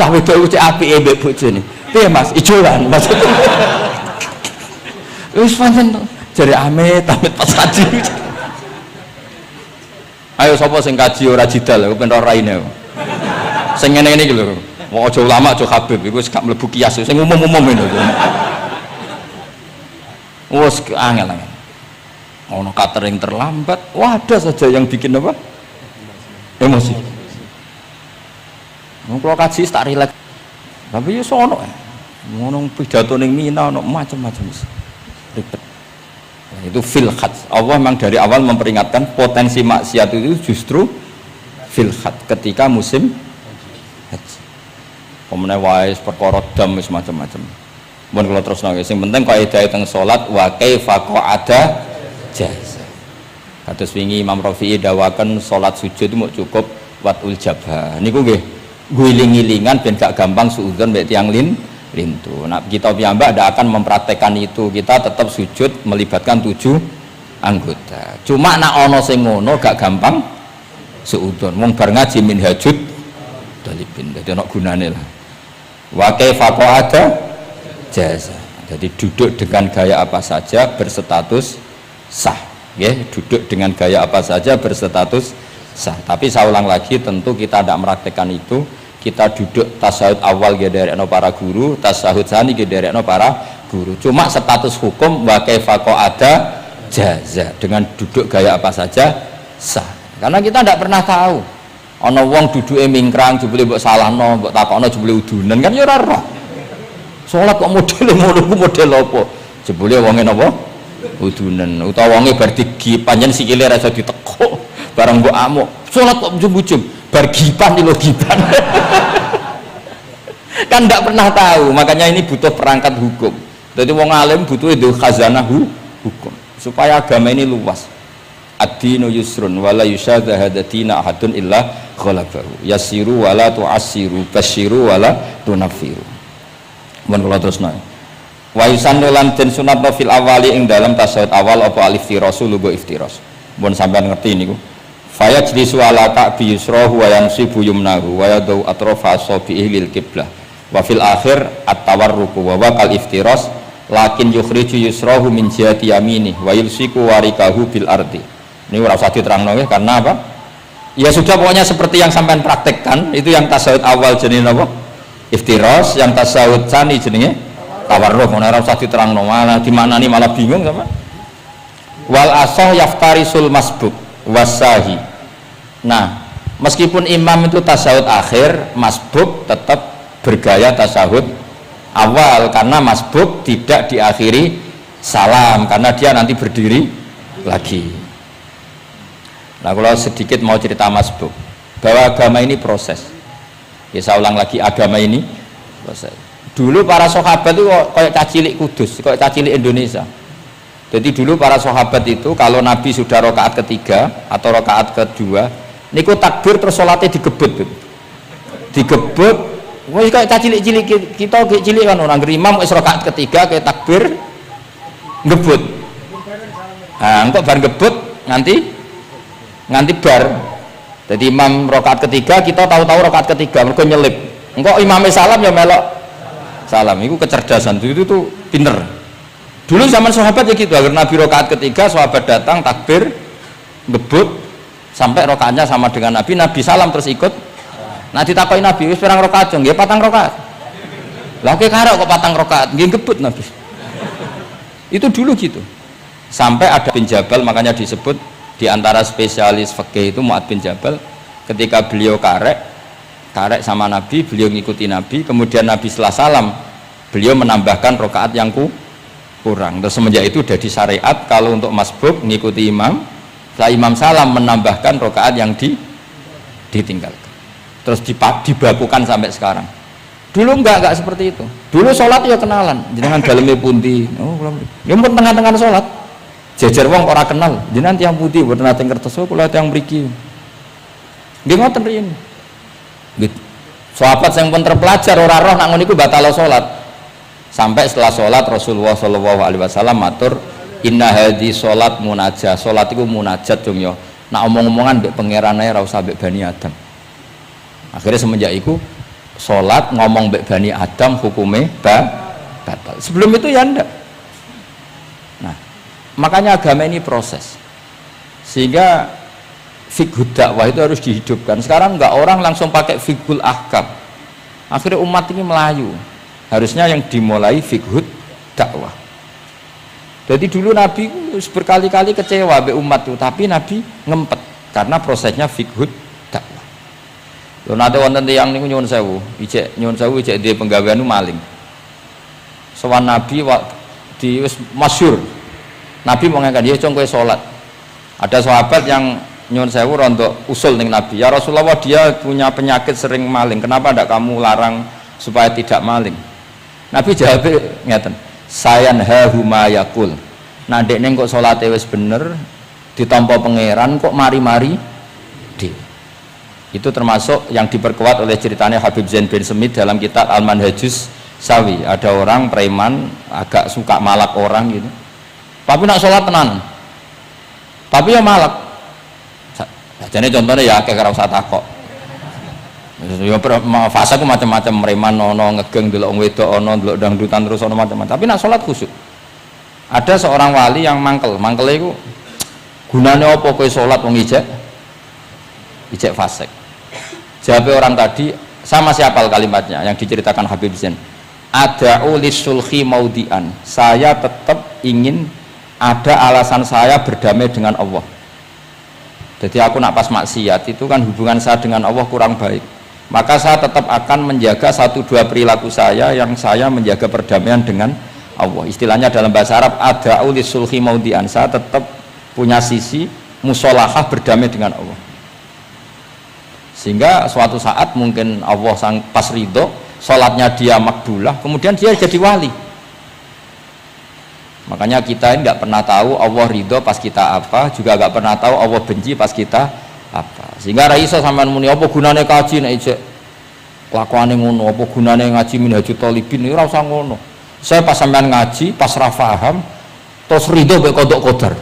Cah wedok iku cek apike mbek bojone. Piye Mas, ijolan maksudnya. Wis pancen jare amit pas kaji. Ayo sapa sing kaji ora jidal, aku ben ora raine. Sing ngene-ngene iki lho. Wong aja ulama aja Habib iku wis gak mlebu kias sing umum-umum ngono. Wes angel-angel. Ono catering terlambat, wah ada saja yang bikin apa? Emosi. Kalau kaji tak rileks, tapi ya sono, ngono pidato ning Mina, ono macam-macam ribet. Nah, itu fil hajj. Allah memang dari awal memperingatkan potensi maksiat itu justru fil hajj ketika musim haji. Pemene wae perkara dam wis macam-macam. Mun kula terusno sing penting kaidah teng salat wa kaifa qa'ada jaz. Kados wingi Imam Rafi'i dawakan salat sujud itu mau cukup watul jabha. Niku nggih guling-gilingan ben gak gampang suudzon mbek tiyang lintu. Nah, kita piyambak tidak akan mempraktekkan itu. Kita tetap sujud melibatkan 7 anggota. Cuma nak ono sing ngono gak gampang suudzon. Wong bar ngaji minhajud dalibin. Dadi ono gunane lah. Wa kaifa qa'ada jaza. Jadi duduk dengan gaya apa saja berstatus sah. Ya, duduk dengan gaya apa saja berstatus sah. Tapi saya ulang lagi, tentu kita tidak mempraktekkan itu. Kita duduk tasyahud awal gederekno para guru, tasyahud tsani gederekno para guru. Cuma status hukum wa kaifa qa'ada jaza, dengan duduk gaya apa saja sah. Karena kita tidak pernah tahu. Ana wong duduke mingkrang jebule mbok salahno, mbok takokno jebule udunan kan ya ora roh. Salat kok modele ngono ku model apa? Jebule wonge napa? Udunan. Utawa wonge bar digi panjen sikile ra iso ditekuk, bareng mbok amuk. Salat kok ujug-ujug, bar gipan lho gipan. Kan ndak pernah tahu, makanya ini butuh perangkat hukum. Jadi wong alim butuh itu khazanah hukum supaya agama ini luas. Ad-dinu yusrun wala yusyadha hadatina ahadun illa ghalabahu. Yasiru wala tu'assiru, basyiru wala tunaffiru. Mun kula terusno. Wa yusannu lan den sunat fil awali ing dalam tasyahud awal apa alif tirasul lugo iftiras. Mun sampean ngerti niku. Fayajlisu ala ka'bi yusrahu wa yansibu yumnahu wa yadu atrafa asabihi lil qiblah. Wa fil akhir at-tawarruku wa waqal iftiras lakin yukhriju yusrahu min jihati yaminih wa yulsiku warikahu bil ardi. Ini ora usah diterangno nggih, karena apa? Ya sudah, pokoknya seperti yang sampean praktekkan, itu yang tasyahud awal jenenge apa? Iftiras, yang tasyahud tsani jenenge tawarruk. Ora usah diterangno, malah dimaknani malah bingung sama. Wal asah yaftarisul masbuk wasahi. Nah, meskipun imam itu tasyahud akhir, masbuk tetap bergaya tasyahud awal, karena masbuk tidak diakhiri salam, karena dia nanti berdiri lagi. Nah, kalau sedikit mau cerita masbuk, bahwa agama ini proses. Ya, saya ulang lagi, agama ini proses. Dulu para sahabat itu kayak cacilik Kudus, kayak cacilik Indonesia. Jadi dulu para sahabat itu kalau Nabi sudah rakaat ketiga atau rakaat kedua, niku takbir terus sholatnya digebut, digebut. Wah, kayak cacilik-cilik kita kayak cilik kan, orang imam wis rakaat ketiga kayak takbir ngebut. Nah, engkau bar ngebut nganti bar. Jadi imam rakaat ketiga, kita tahu-tahu rakaat ketiga mergo nyelip. Engkau imamnya salam ya melok salam. Itu kecerdasan, itu tuh pinter. Dulu zaman sahabat ya gitu, agar Nabi rakaat ketiga, sahabat datang takbir ngebut sampai rakaatnya sama dengan Nabi, Nabi salam terus ikut. Nah, ditakoki Nabi, wis pirang rakaat? Nggih 4 rakaat. Lah kowe karek kok 4 rakaat? Nggih ngebut Nabi. Itu dulu gitu. Sampai ada bin Jabal, makanya disebut di antara spesialis fikih itu Mu'ad bin Jabal, ketika beliau karek sama Nabi, beliau ngikuti Nabi, kemudian Nabi setelah salam beliau menambahkan rakaat yang kurang. Terus semenjak itu jadi syariat kalau untuk masbuk ngikuti imam, setelah imam salam menambahkan rakaat yang ditinggalkan. Terus dibakukan sampai sekarang. Dulu enggak seperti itu. Dulu sholat ya kenalan, jenengan dalemnya pundi. Oh, ya pun tengah-tengah sholat. Jejer wong ora kenal, jenengan tiyang pundi, mboten nate ngertos kula tiyang mriki. Nggih ngoten riyen. Nggih. Sahabat sing pun terpelajar ora roh nak ngono iku batal sholat. Sampai setelah sholat Rasulullah SAW matur, inna hadhi sholat munajah. Sholat itu munajat dong ya. Nak omong-omongan mbek pangeran ae ora usah mbek Bani Adam. Akhirnya semenjak itu sholat ngomong mbek Bani Adam hukumnya batal. Sebelum itu ya enggak. Nah, makanya agama ini proses, sehingga fiqhud dakwah itu harus dihidupkan. Sekarang enggak, orang langsung pakai fiqhul ahkam. Akhirnya umat ini melayu. Harusnya yang dimulai fiqhud dakwah. Jadi dulu Nabi berkali-kali kecewa be umat itu, tapi Nabi ngempet karena prosesnya fiqhud dakwah. Lho nate wonten tiyang niku nyuwun sewu, ijek dia penggawean maling. Sowan Nabi di wis masyhur. Nabi mau ngangkat dia cong kowe salat. Ada sahabat yang nyuwun sewu rontok usul ning Nabi. Ya Rasulullah, dia punya penyakit sering maling. Kenapa ndak kamu larang supaya tidak maling? Nabi jawab ngeten, sayan hahuma yakul. Nah dekne kok salate wis bener, ditampa pangeran kok mari-mari di. Itu termasuk yang diperkuat oleh ceritanya Habib Zain bin Smith dalam kitab Al-Manhajus Sawi. Ada orang preman agak suka malak orang gitu, tapi nak sholat tenan, tapi ya malak. Jadi contohnya ya kayak ora usah takok. Ya fase ku macam-macam, preman ono ngegeng delok wong wedok ono delok dangdutan terus ono macam-macam. Tapi nak sholat khusyuk. Ada seorang wali yang mangkele iku gunane apa kowe sholat wong ijek fasik. Jawab orang tadi, sama siapa kalimatnya yang diceritakan Habib Zain, ada'u lisulhi maudian, saya tetap ingin ada alasan saya berdamai dengan Allah. Jadi aku nak pas maksiat itu kan hubungan saya dengan Allah kurang baik, maka saya tetap akan menjaga 1-2 perilaku saya yang saya menjaga perdamaian dengan Allah. Istilahnya dalam bahasa Arab, ada'u lisulhi maudian, saya tetap punya sisi musolahah berdamai dengan Allah, sehingga suatu saat mungkin Allah pas ridho, sholatnya dia makbulah, kemudian dia jadi wali. Makanya kita ini nggak pernah tahu Allah ridho pas kita apa, juga nggak pernah tahu Allah benci pas kita apa. Sehingga raiso sampean muni apa gunane kaji nek ijek kelakuane ngono, apa gunane ngaji Minhajul Thalibin, ora usah ngono. Saya pas sampean ngaji pas ra paham terus ridho mek kodok kodar,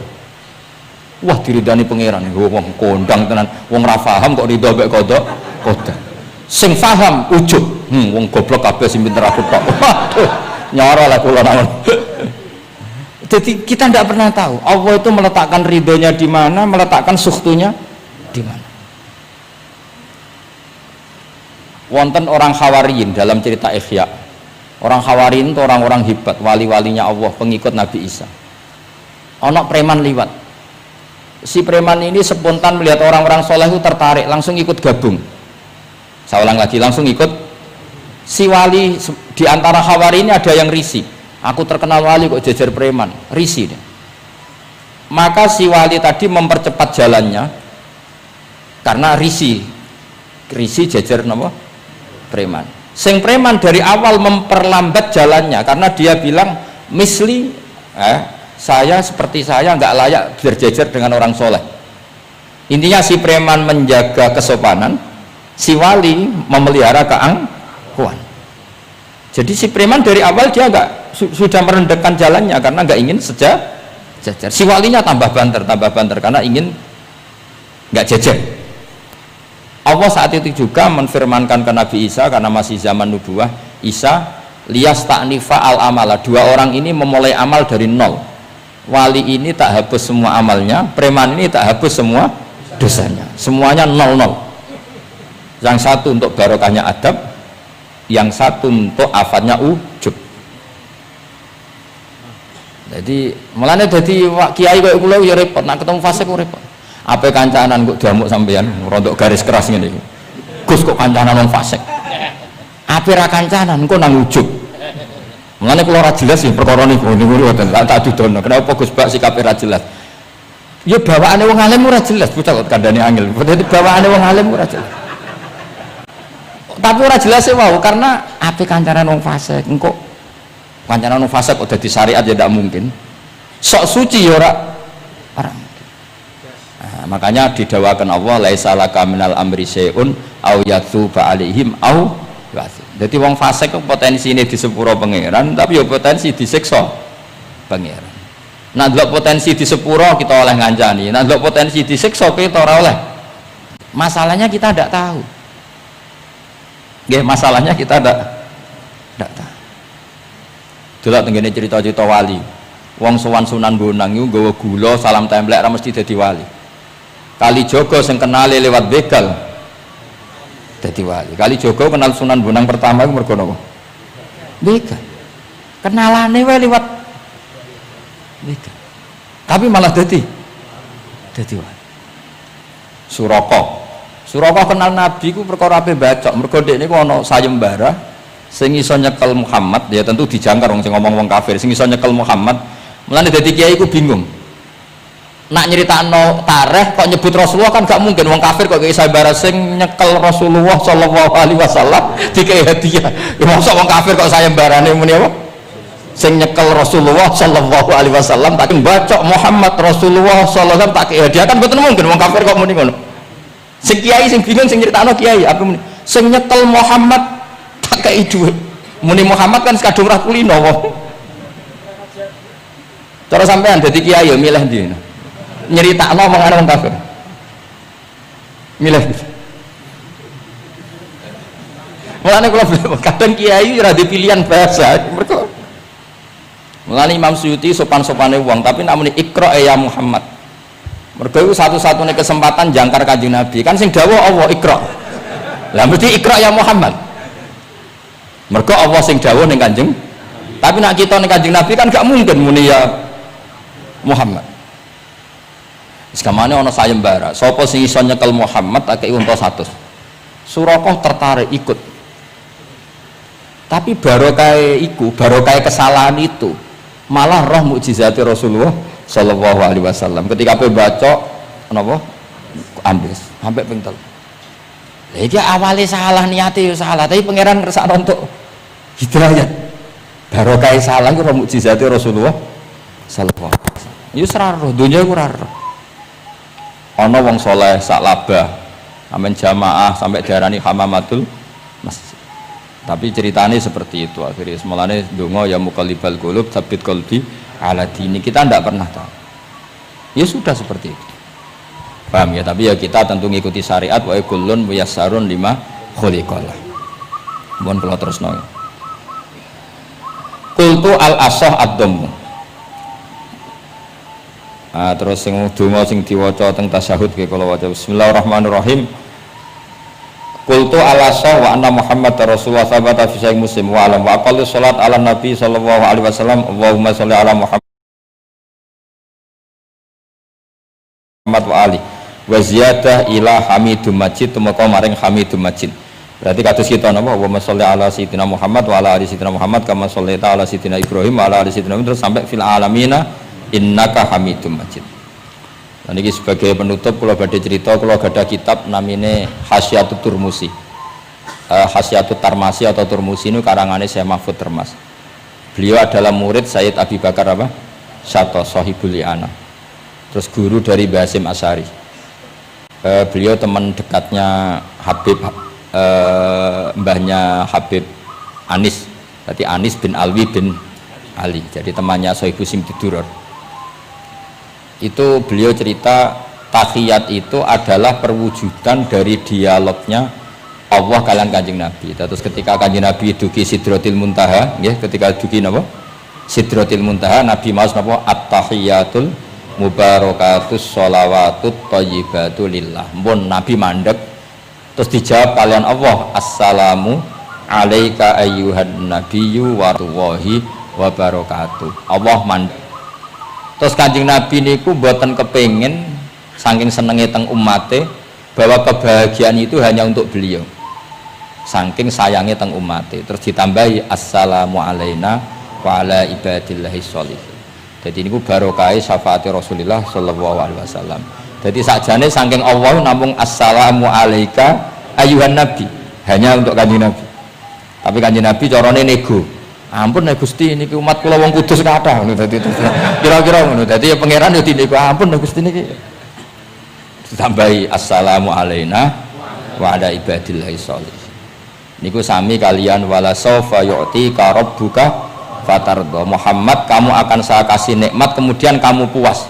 wah diridani pangeran, wong kondang tenan, wong ra paham kok ridho mek kodok kodar. Sing paham ujug, wong goblok kabeh sing pinter aku tok. Waduh, nyoro lah kula nang. Jadi kita tidak pernah tahu Allah itu meletakkan ridhonya di mana, meletakkan sukhtunya di mana. Wonten orang Hawariyin dalam cerita Ihya. Orang Hawariyin itu orang-orang hebat, wali-walinya Allah, pengikut Nabi Isa. Ono preman liwat. Si preman ini spontan melihat orang-orang soleh itu tertarik, langsung ikut gabung. Saya ulang lagi, langsung ikut. Si wali di antara Hawariyin ini ada yang risih. Aku terkenal wali kok jajar preman, risih deh. Maka si wali tadi mempercepat jalannya karena risih jajar nama preman. Sing preman dari awal memperlambat jalannya karena dia bilang misli, saya seperti saya nggak layak berjajar dengan orang soleh. Intinya si preman menjaga kesopanan, si wali memelihara keangkuhan. Jadi si preman dari awal dia sudah merendahkan jalannya karena nggak ingin sejajar. Si walinya tambah banter karena ingin nggak jajar. Allah saat itu juga menfirmankan ke Nabi Isa karena masih zaman nubuah, Isa liyas ta'nifa al amala, 2 orang ini memulai amal dari nol. Wali ini tak hapus semua amalnya, preman ini tak hapus semua dosanya, semuanya 0-0. Yang satu untuk barokahnya adab, yang satu untuk afatnya ujub. Jadi mulane dadi kiai koyo kula ya repot, nak ketemu fase kok repot. Ape kancanan kok diamuk sampean rontok garis keras ngene iki. Gus kok kancanan wong fasik. Ape ra kancanan engko nang ujub. Mulane kula ora jelas ya perkara niku mboten tak dudono. Kenapa Gus Bak sikape ra jelas? Ya bawaane wong alim ora jelas, bocah kok kandhane angel. Dadi bawaane wong alim ora jelas. Tapi ora jelas e wau karena ape kancanan wong fasik engko kancanan wong fasik kok dadi syariat ya ndak mungkin. Sok suci ya ora mungkin. Nah, makanya didawakan Allah laisa laka minal amri syai'un au yatuba alaihim au yasir. Jadi wong fasik kok potensi ini di sepuro pangeran, tapi ya potensi disiksa pangeran. Nah, ndelok potensi di sepuro kita oleh ngancani, nah ndelok potensi disiksa kita ora oleh. Masalahnya kita tidak tahu. Nggih, masalahnya kita tidak tahu. Delok tengene cerita-cerita wali. Wong sowan Sunan Bonang iku nggawa gula salam templek ra mesti dadi wali. Kalijogo sing kenale lewat begal dadi wali. Kalijogo kenal Sunan Bonang pertama iku mergo napa? Begal. Kenalane wae lewat begal. Tapi malah dadi wali. Suraka kenal Nabi ku perkara ape bacok, mergo ndek niku ana sayembara sing iso nyekel Muhammad, ya tentu dijangkar wong sing ngomong wong kafir, sing iso nyekel Muhammad. Mulane dadi kiai ku bingung. Nak nyeritakno tarikh kok nyebut Rasulullah kan gak mungkin, wong kafir kok kiai sayembara sing nyekel Rasulullah sallallahu alaihi wasallam dikai hadiah. Ya mosok wong kafir kok sayembarane muni apa? Sing nyekel Rasulullah sallallahu alaihi wasallam tak bacok Muhammad Rasulullah sallallahu alaihi wasallam tak hadiah, kan mboten mungkin wong kafir kok muni ngono. Sing kiai sing bingung sing nyeritakno kiai, aku muni sing nyekel Muhammad tak kei dhuwit. Muni Muhammad kan sekadung ra kulino wong. Cara sampean dadi kiai ya milih ndi? Nyeritakno omongane wong kafir. Milih. Mulane kula kadang kiai ora di pilihan bahasa. Mergo mulane Imam Suyuti sopan-sopane wong, tapi namune Iqra ya Muhammad. Mergo iku satu-satunya kesempatan jangkar Kanjeng Nabi. Kan sing dawuh Allah Iqra. Lah mesti Iqra ya Muhammad. Mergo Allah sing dawuh ning Kanjeng. Tapi nek kita ning Kanjeng Nabi kan gak mungkin muni ya Muhammad. Sekamane ana sayembara. Sapa sing iso nyekel Muhammad tak kei unta 100. Surakoh tertarik ikut. Tapi barokah iku, barokah kesalahan itu malah roh mukjizat Rasulullah sallallahu alaihi wasallam. Ketika pe baca napa ambil sampai ping 3. Lah iki awale salah niate ya salah, tapi pangeran ngersakno untuk hidayah. Barokah salah iku roh mukjizat Rasulullah sallallahu alaihi wasallam. Ya ora roh, donya iku ora roh. Ana wong saleh sak labah, amen jamaah sampai diarani hamamatul masjid. Tapi ceritanya seperti itu akhirnya semalane donga ya muqallibal qulub tsabit qalbi ala dini. Kita tidak pernah tahu. Ya sudah seperti itu. Paham ya? Tapi ya kita tentu ngikuti syariat wa kullun muyassarun lima khuliqalah. Mohon kula terusno. Qultu al asah ad-dhamm. Terus sing donga sing diwaca teng tasyahud nggih kula waca bismillahirrahmanirrahim. Qultu al-asah wa anna Muhammad Rasulullah sabata fi sahih Muslim wa alam wa aqallu salat ala nabi sallallahu alaihi wasallam Allahumma sholli ala Muhammad wa ali wa ziyadah ila hamidum majid tumeka maring hamidum majid. Berarti kados kita napa Allahumma sholli ala sayyidina Muhammad wa ala ali sayyidina Muhammad kama shollaita ala sayyidina Ibrahim wa ala ali sayyidina terus sampai fil alamina innaka hamidum majid. Dan ini sebagai penutup kalau badhe cerita kalau ada kitab namanya Hasyatut Turmusi. Hasyatut Tarmasi atau Turmusi ini karangannya Syekh Mahfud Termas. Beliau adalah murid Sayyid Abi Bakar apa? Syato Sohibul Li'ana. Terus guru dari Mbah Hasyim Asy'ari. Beliau teman dekatnya Habib mbahnya Habib Anis. Berarti Anis bin Alwi bin Ali. Jadi temannya Sohibu Simtiduror. Itu beliau cerita tahiyat itu adalah perwujudan dari dialognya Allah kalian Kanjeng Nabi. Terus ketika Kanjeng Nabi dugi Sidratil Muntaha, ya, ketika dugi napa? Sidratil Muntaha, Nabi maos napa? At-tahiyatul mubarakatus sholawatut thayyibatu lillah. Mun Nabi mandek terus dijawab kalian Allah, assalamu alaika ayyuhan nabiyyu wa rahmatullahi wa barakatuh. Allah mandek. Terus Kanjeng Nabi niku mboten kepengin saking senenge teng umate bahwa kebahagiaan itu hanya untuk beliau. Saking sayangnya teng umate. Terus ditambahi assalamu alaina wa ala ibadillahi sholihin. Jadi niku barokah syafaat Rasulullah sallallahu alaihi wasallam. Jadi sakjane saking Allah namung assalamu alaika ayyuhan nabi hanya untuk Kanjeng Nabi. Tapi Kanjeng Nabi carane nego. Ampun nek Gusti niki umat kula wong kudus kathah ngono dadi kira-kira ngono. Dadi ya pangeran yo diniku ampun nek Gusti niki ditambahi assalamu alaina wa ala ibadillahi sholih. Niku sami kalian wala saufa yu'tika rabbuka fatardo. Muhammad kamu akan saya kasih nikmat kemudian kamu puas.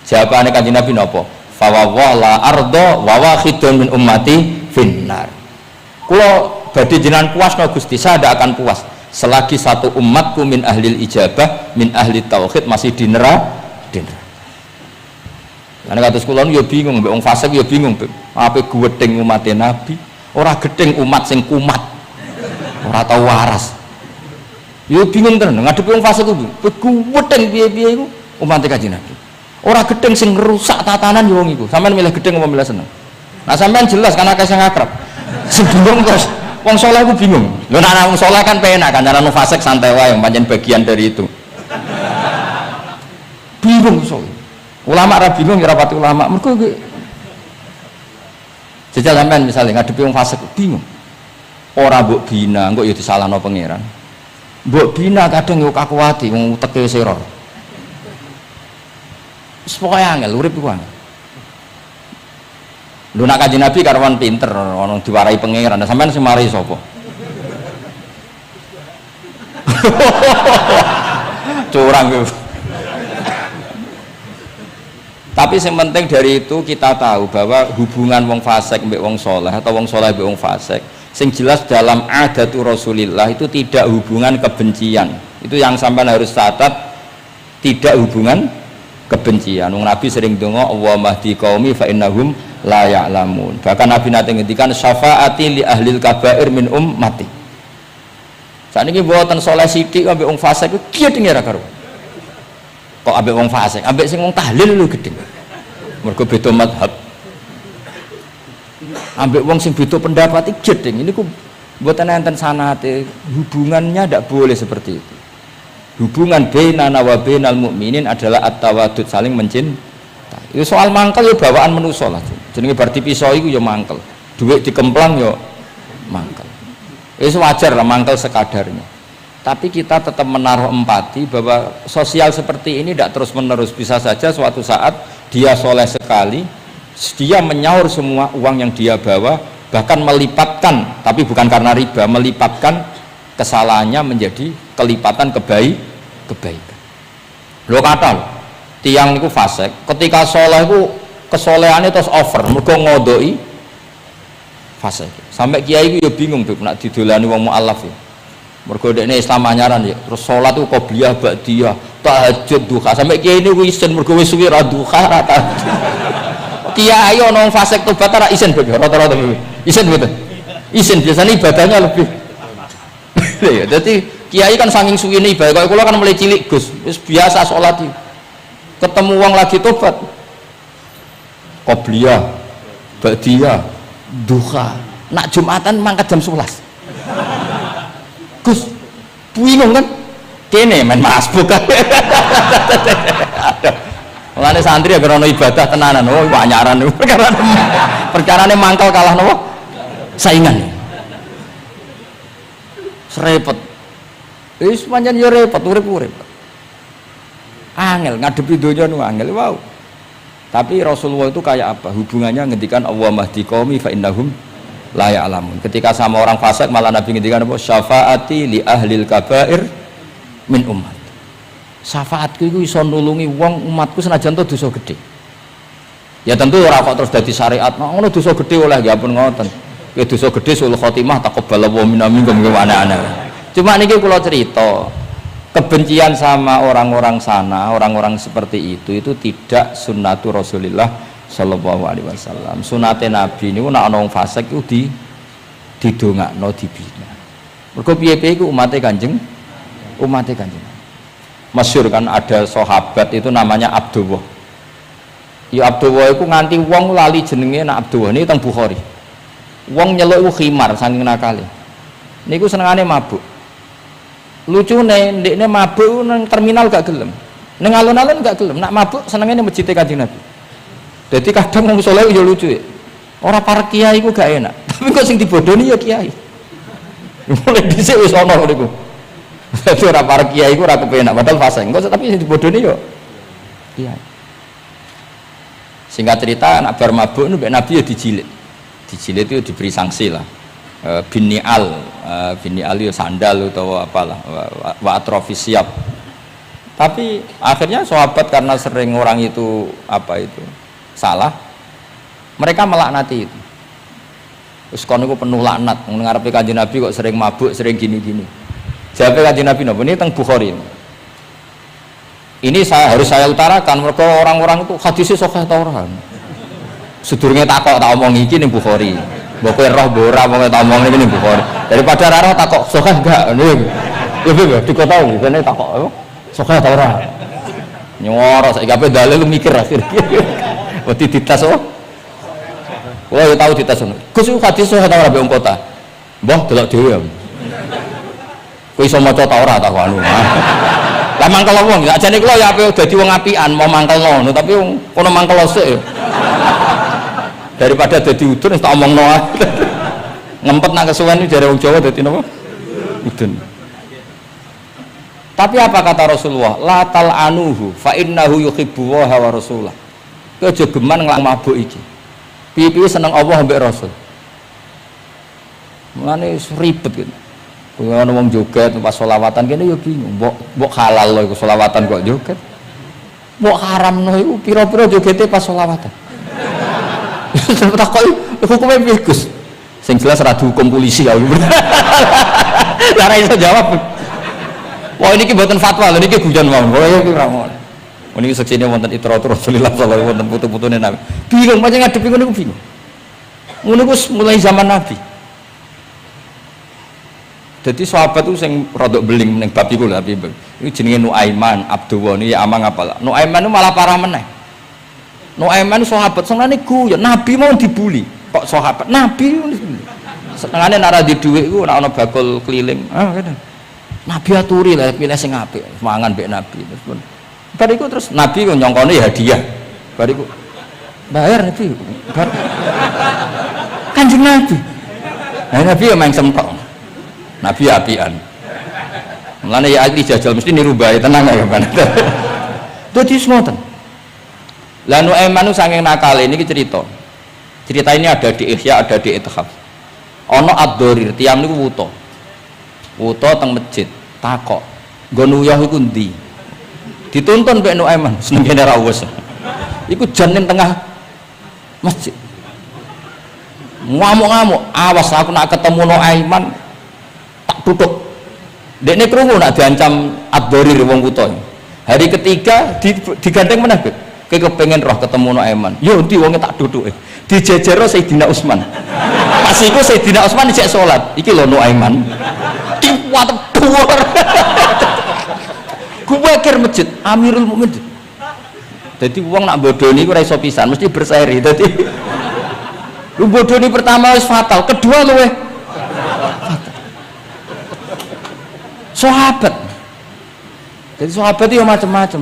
Jawabane Kanjeng Nabi napa? Fa la ardo wa wahidun min ummati finnar. Kula badhe jenengan puas no Gusti, saya tidak akan puas selagi satu umatku min ahlil ijabah min ahli tauhid masih di neraka. Karena kados kula yo bingung mbek wong fasik yo bingung apa gedeng umat Nabi ora gedeng umat sing kumat ora tau waras yo bingung tenan ngadepi wong fasik ku gedeng piye-piye iku umat Kanjeng Nabi ora gedeng sing rusak tatanan yo wong iku sampean milih gedeng apa milih seneng. Nah sampean jelas karena akeh sing akrab sing bingung terus wong soleh ku bingung. Lho nek wong soleh kan penak kan, cara fasik santai wae pancen bagian dari itu. Bingung soleh. Ulama ra bingung ya rapati ulama. Mergo jajal sampean misalnya ngadepi wong fasik bingung. Ora mbok bina, engko ya disalahno pangeran. Mbok bina kadang yo kakuwati wong uteke wis error. Wis pokoke angel urip iku angel. Lho nak Kanjeng Nabi karwan pinter, ono diwarai pangeran. Sampeyan sing mari sapa? Curang gitu. Tapi yang penting dari itu kita tahu bahwa hubungan wong fasik mbek wong soleh atau wong soleh mbek wong fasik, sing jelas dalam adatu Rasulillah itu tidak hubungan kebencian. Itu yang sampean harus catat, tidak hubungan kebencian. Wong Nabi sering donga Allahumma hdi qaumi fa innahum la ya'lamun. Bahkan Nabi nate ngendikan syafaati li ahlil kabair min ummati. Sakniki mboten soleh sithik ambek wong fasik ku gedhe ra karo. Kok ambek wong fasik, ambek sing wong tahlil lho gedhe. Mergo beda mazhab. Ambek wong sing beda pendapat iki gedhe. Ini ku mboten enten sanate, hubungannya ndak boleh seperti itu. Hubungan bainana wa bainal mukminin adalah at-tawaddud, saling mencintai. Itu soal mangkel ya bawaan manusa lah. Jenenge bar dipisoi iku ya mangkel. Dhuwit dikemplang ya mangkel. Itu wajar lah mangkel sekadarnya. Tapi kita tetap menaruh empati bahwa sosial seperti ini tidak terus menerus. Bisa saja suatu saat dia soleh sekali, dia menyaur semua uang yang dia bawa, bahkan melipatkan, tapi bukan karena riba, melipatkan kesalahannya menjadi kelipatan kebaikan. Lo kata tiang itu fasik, ketika soleh itu kesolehannya terus over, mereka ngodoi fasik. Sampai kiai itu ya bingung tuh, nak didolani wong mu'alaf ya. Mergo dekne Islam anyaran ya, terus salat itu qobliyah ba'diyah, tahajud duha. Sampai kiai ini wisen mergo wis suwi ra duha ra tahajud. Kiai ono fasik tobat ra isen begitu, rata-rata isen betul. Isen biasanya ibadahnya lebih. Ya, jadi kiai kan saking suwine ibadah, kula kan mulai cilik Gus, wis biasa salat iki. Ketemu wong lagi tobat. Qobliyah, ba'diyah, duha. Nak Jumatan mangkat jam 11. Gus, bingung kan? Kene main masbuk kan? Mulane santri agar ono ibadah tenanan, oh banyaran perkarane mangkal kalah nopo? Saingan. Serepet. Wis pancen yo repot urip-urip. Angel ngadepi donya nu angel, wow. Tapi Rasulullah itu kayak apa? Hubungannya ngendikan Allahumma hdi qaumi fa innahum la ya'lamun. Ketika sama orang fasik malah Nabi ngendikan apa? Syafaati li ahlil kabair min ummat. Syafaatku iku iso nulungi wong umatku senajan to dosa gedhe. Ya tentu ora kok terus dadi syariat. Ngono dosa gedhe oleh ya pun ngoten. Ya dosa gedhe sul khotimah taqabbalallahu minna minkum ana-ana. Cuma niki kula cerita, kebencian sama orang-orang sana, orang-orang seperti itu tidak sunnatu Rasulillah sallallahu alaihi wasallam. Sunate Nabi niku nek ana wong fasik iku didongakno dibina. Mergo piye-piye iku umate Kanjeng. Masyhur kan ada sahabat itu namanya Abdullah. Ya Abdullah iku nganti wong lali jenenge nek Abdullah ini teng Bukhari. Wong nyeluk iku khimar saking nakale. Niku senengane mabuk. Lucune ndekne mabuk nang terminal gak gelem. Ning alun-alun gak gelem. Nak mabuk senengane masjid Kanjeng Nabi. Jadi kadang wong saleh yo lucu ya. Ora para kiai ku gak enak. Tapi kok sing dibodoni ya kiai. Mulai dhisik wis ana niku. Dadi ora para kiai ku ora kepenak padahal fasik. Kok tapi sing dibodoni yo kiai. Singkat cerita anak bar mabuk nu Nabi ya dijilid. Dijilid itu diberi sanksi lah. Binial itu sandal atau apalah wa atrofis siap. Tapi akhirnya sahabat karena sering orang itu salah, mereka melaknati itu. Terus kono iku penuh laknat, ngarepe Kanjeng Nabi kok sering mabuk, sering gini-gini. Jawabe Kanjeng Nabi napa? Ini teng Bukhari. Ini harus saya utarakan, mereka orang-orang itu hadisnya sahih ta ora. Sedurunge takok tak omong iki ning Bukhari. Mbok kowe roh ora wong tak omong iki ning Bukhari. Daripada ora roh takok sahih enggak. Lho diketahui kene takok sahih ta ora. Nyoro saiki ape dalil mikir akhir. Wedi ditas oh. Wah, ya tahu ditas ngono. Gus hadis sahih ta ora mbek kota. Mbah delok dhewe. Kowe iso maca ta ora tak anu. Lah mangkel wong, sakjane kula ya ape dadi wong apian mau mangkelno, tapi kono mangkel sik. Daripada dadi udun tak omongno ae. Ngempet nak kesuwen iki jare wong Jawa dadi napa? Udun. Tapi apa kata Rasulullah? La tal'anuhu fa innahu yuhibbu wa rasulah. Kowe aja geman nglak mabuk iki. Piye-piye seneng Allah ambek Rasul. Mulane ribet gitu. Kuwi ana wong joget pas selawatan kene ya bingung. Mbok halal lho iku selawatan kok joget. Mbok haramno iku pira-pira jogete pas selawatan. Takoki hukume piye Gus? Sing jelas ora dihukum polisi ya. Lah ora iso jawab. Wah niki mboten fatwa lho niki guyon mawon. Kaya iki ora ngono. Niki seksine wonten Itratul Rasulillah sallallahu alaihi wasallam wonten putu-putune Nabi. Bingung pancen ngadepi ngono iku bingung. Ngono ku mulai zaman Nabi. Jadi sahabat itu sing rodok beling ning bab iku lho Abi. Iki jenenge Nuaiman, Abdullah niki amang apalah. Nuaiman itu malah parah meneh. Nuaiman sahabat senengane guyon, Nabi mau dibuli. Kok sahabat Nabi senengane nek ora di dhuwit iku nek ana bakul keliling. Kadang. Nabi aturi lah pilih sing apik, mangan mbek Nabi terus pun. Bariku terus Nabi kok nyongkone ya hadiah. Bariku bayar Nabi. Kanjeng Nabi. Nah Nabi ya main semtok. Nabi apian. Mulane ya iki jajal mesti niru bae tenang ya kan. Dadi semoten. Lah Nuaiman nu saking nakale niki cerita. Cerita ini ada di Ihya, ada di Ithaf. Ana ad-Dharir, tiyang niku wuta. Wuta teng masjid, takok. Nggo nuyah iku ndi? Dituntun mbek Nuaiman, senengane ra wis. Iku jan ning tengah masjid. Ngamuk-ngamuk, awas aku nak ketemu Nuaiman tak tutup. Dekne krungu nak diancam ad-Dharir wong wuta. Hari ketiga digandeng meneh. Kowe kepengin roh ketemu Nuaiman. Yo ndi wonge tak duduke. Dijejero Sayyidina Utsman. Pas iku Sayyidina Utsman isih salat. Iki lho Nuaiman. Kuat dhuwur. Kuwe kir masjid Amirul Mukminin. Dadi wong nak bodoni ku ora iso pisan, mesti berseri. Dadi lu bodoni pertama wis fatal, kedua luwe fatal. Sahabat. Jadi sahabat itu macam-macam.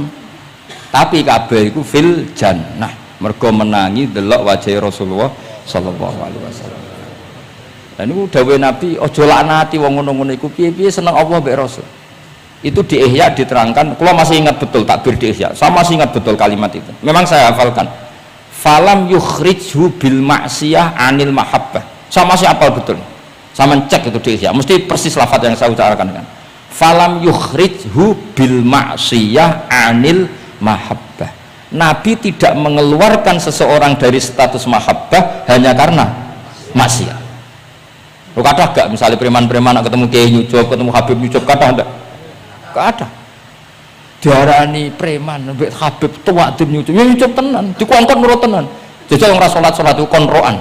Tapi kabeh iku fil jannah. Mergo menangi delok wajah Rasulullah sallallahu alaihi wasallam. Lah niku dawuh Nabi aja laknati wong ngono-ngono iku piye-piye seneng Allah mbek Rasul. Itu di Ihya diterangkan, kalau masih ingat betul takbir di Ihya, saya masih ingat betul kalimat itu. Memang saya hafalkan. Falam yukhrijhu bil ma'siyah anil mahabbah. Saya masih hafal betul. Saya mencek itu di Ihya, mesti persis lafaz yang saya ucapkan kan. Falam yukhrijhu bil ma'siyah anil mahabbah. Nabi tidak mengeluarkan seseorang dari status mahabbah hanya karena maksiat. Lo kata gak misalnya preman-preman ketemu Kiai Nyucup, ketemu Habib Nyucup, kata enggak? Gak ada. Diarani preman, mbek Habib tua tim Nyucup, ya Nyucup tenan, dikongkon nurut tenan. Jajal ora salat itu konroan.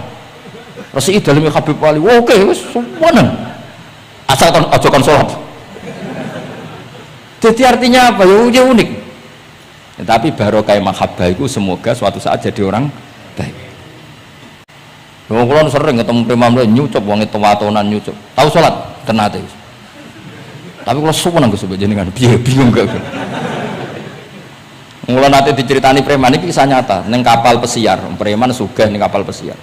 Resi daleme Habib Wali, oke wis suwanen. Asal aja kon salat. Jadi artinya apa? Ya unik. Tapi barokah mahabbah itu semoga suatu saat jadi orang baik. Wong kula sering ketemu preman Nyucup wong tua-tuanan Nyucup. Tahu salat tenate. Tapi kula suwun Gus jenengan piye bingung gak. Mula nate diceritani preman iki kisah nyata ning kapal pesiar, preman sugih ning kapal pesiar.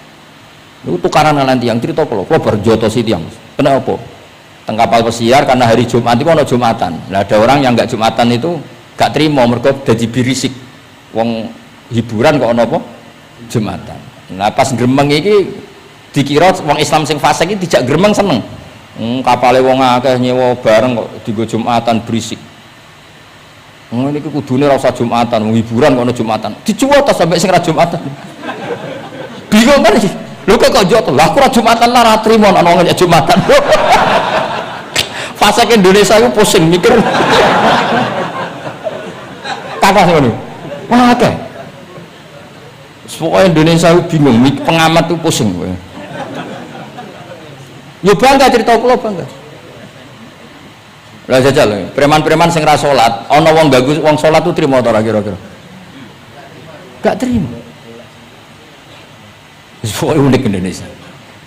Niku tukaran lan tiyang cerita kula berjotosi tiyang. Kenapa? Teng kapal pesiar karena hari Jumat itu ana Jumatan. Lah ada orang yang enggak Jumatan itu gak terima mergo dadi birisik. Wong hiburan kok ana apa? Jumatan. Nah pas gremeng iki dikira wong Islam sing fasik iki dijak gremeng seneng. Kapale wong akeh nyewa bareng kok dienggo Jumatan berisik. Ini kudune ora usah Jumatan, wong hiburan kok ana Jumatan. Dicuwot sampai sing ra Jumatan. Bingung kan iki. Lho kok njot lah aku ora Jumatan lah ora trimo ana wong nyek Jumatan. Fasik Indonesia iku pusing mikir. Kata ngono. Wah akeh. Semua Indonesia bingung, pengamat itu pusing. Ya bangga cerita kula bangga. Lah jajal, preman-preman sing ra salat, ana wong ganggu wong salat tu trimo ta ora kira-kira? Gak trimo. Wis unik Indonesia.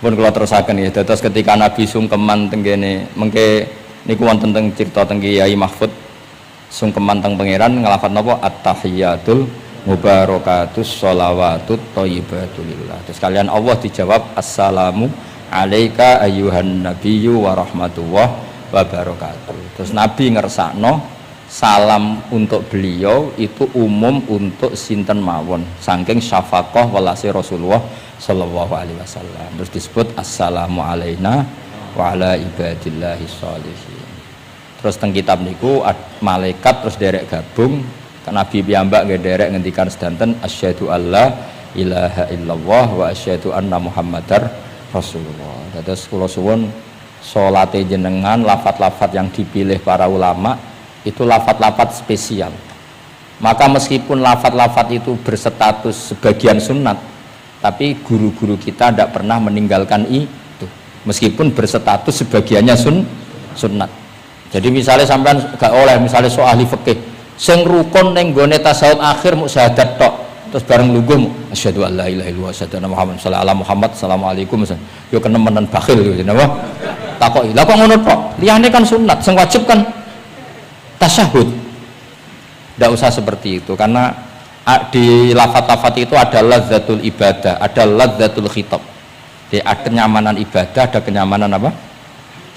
Pun kula terusaken ya, dados ketika Nabi sungkeman teng kene mengke niku wonten teng cerita teng Kiai Mahfud sungkeman teng pangeran nglafat napa at-tahiyatul mubarakatus sholawatut thayyibatulillah. Terus kalian Allah dijawab assalamu alaika ayyuhan nabiyyu wa rahmatullah wa barakatuh. Terus Nabi ngersakno salam untuk beliau itu umum untuk sinten mawon saking syafaqah welase Rasulullah sallallahu alaihi wasallam. Terus disebut assalamu alaina wa ala ibadillahi sholihin. Terus teng kitab niku malaikat terus derek gabung Nabi piyambak nggih derek ngendikan sedanten asyhadu alla ilaha illallah wa asyhadu anna muhammadar rasulullah. Dados kula suwun salate jenengan lafat-lafat yang dipilih para ulama itu lafat-lafat spesial. Maka meskipun lafat-lafat itu berstatus sebagian sunat, tapi guru-guru kita tidak pernah meninggalkan itu meskipun berstatus sebagiannya sunat. Jadi misalnya sampean gak oleh misalnya soal ahli fikih sing rukun ning gone tasawuf akhir mu syahadat tok terus bareng lungguh asyhadu alla ilaha illallah asyhadu anna muhammad sallallahu alaihi Muhammad assalamualaikum yo kenemenan bakhil yo napa takoki lha kok ngono tok liyane kan sunat sing wajib kan tasyahud. Tidak usah seperti itu karena di lafat-lafat itu ada lazzatul ibadah, ada lazzatul khitab. Ada kenyamanan ibadah, ada kenyamanan apa?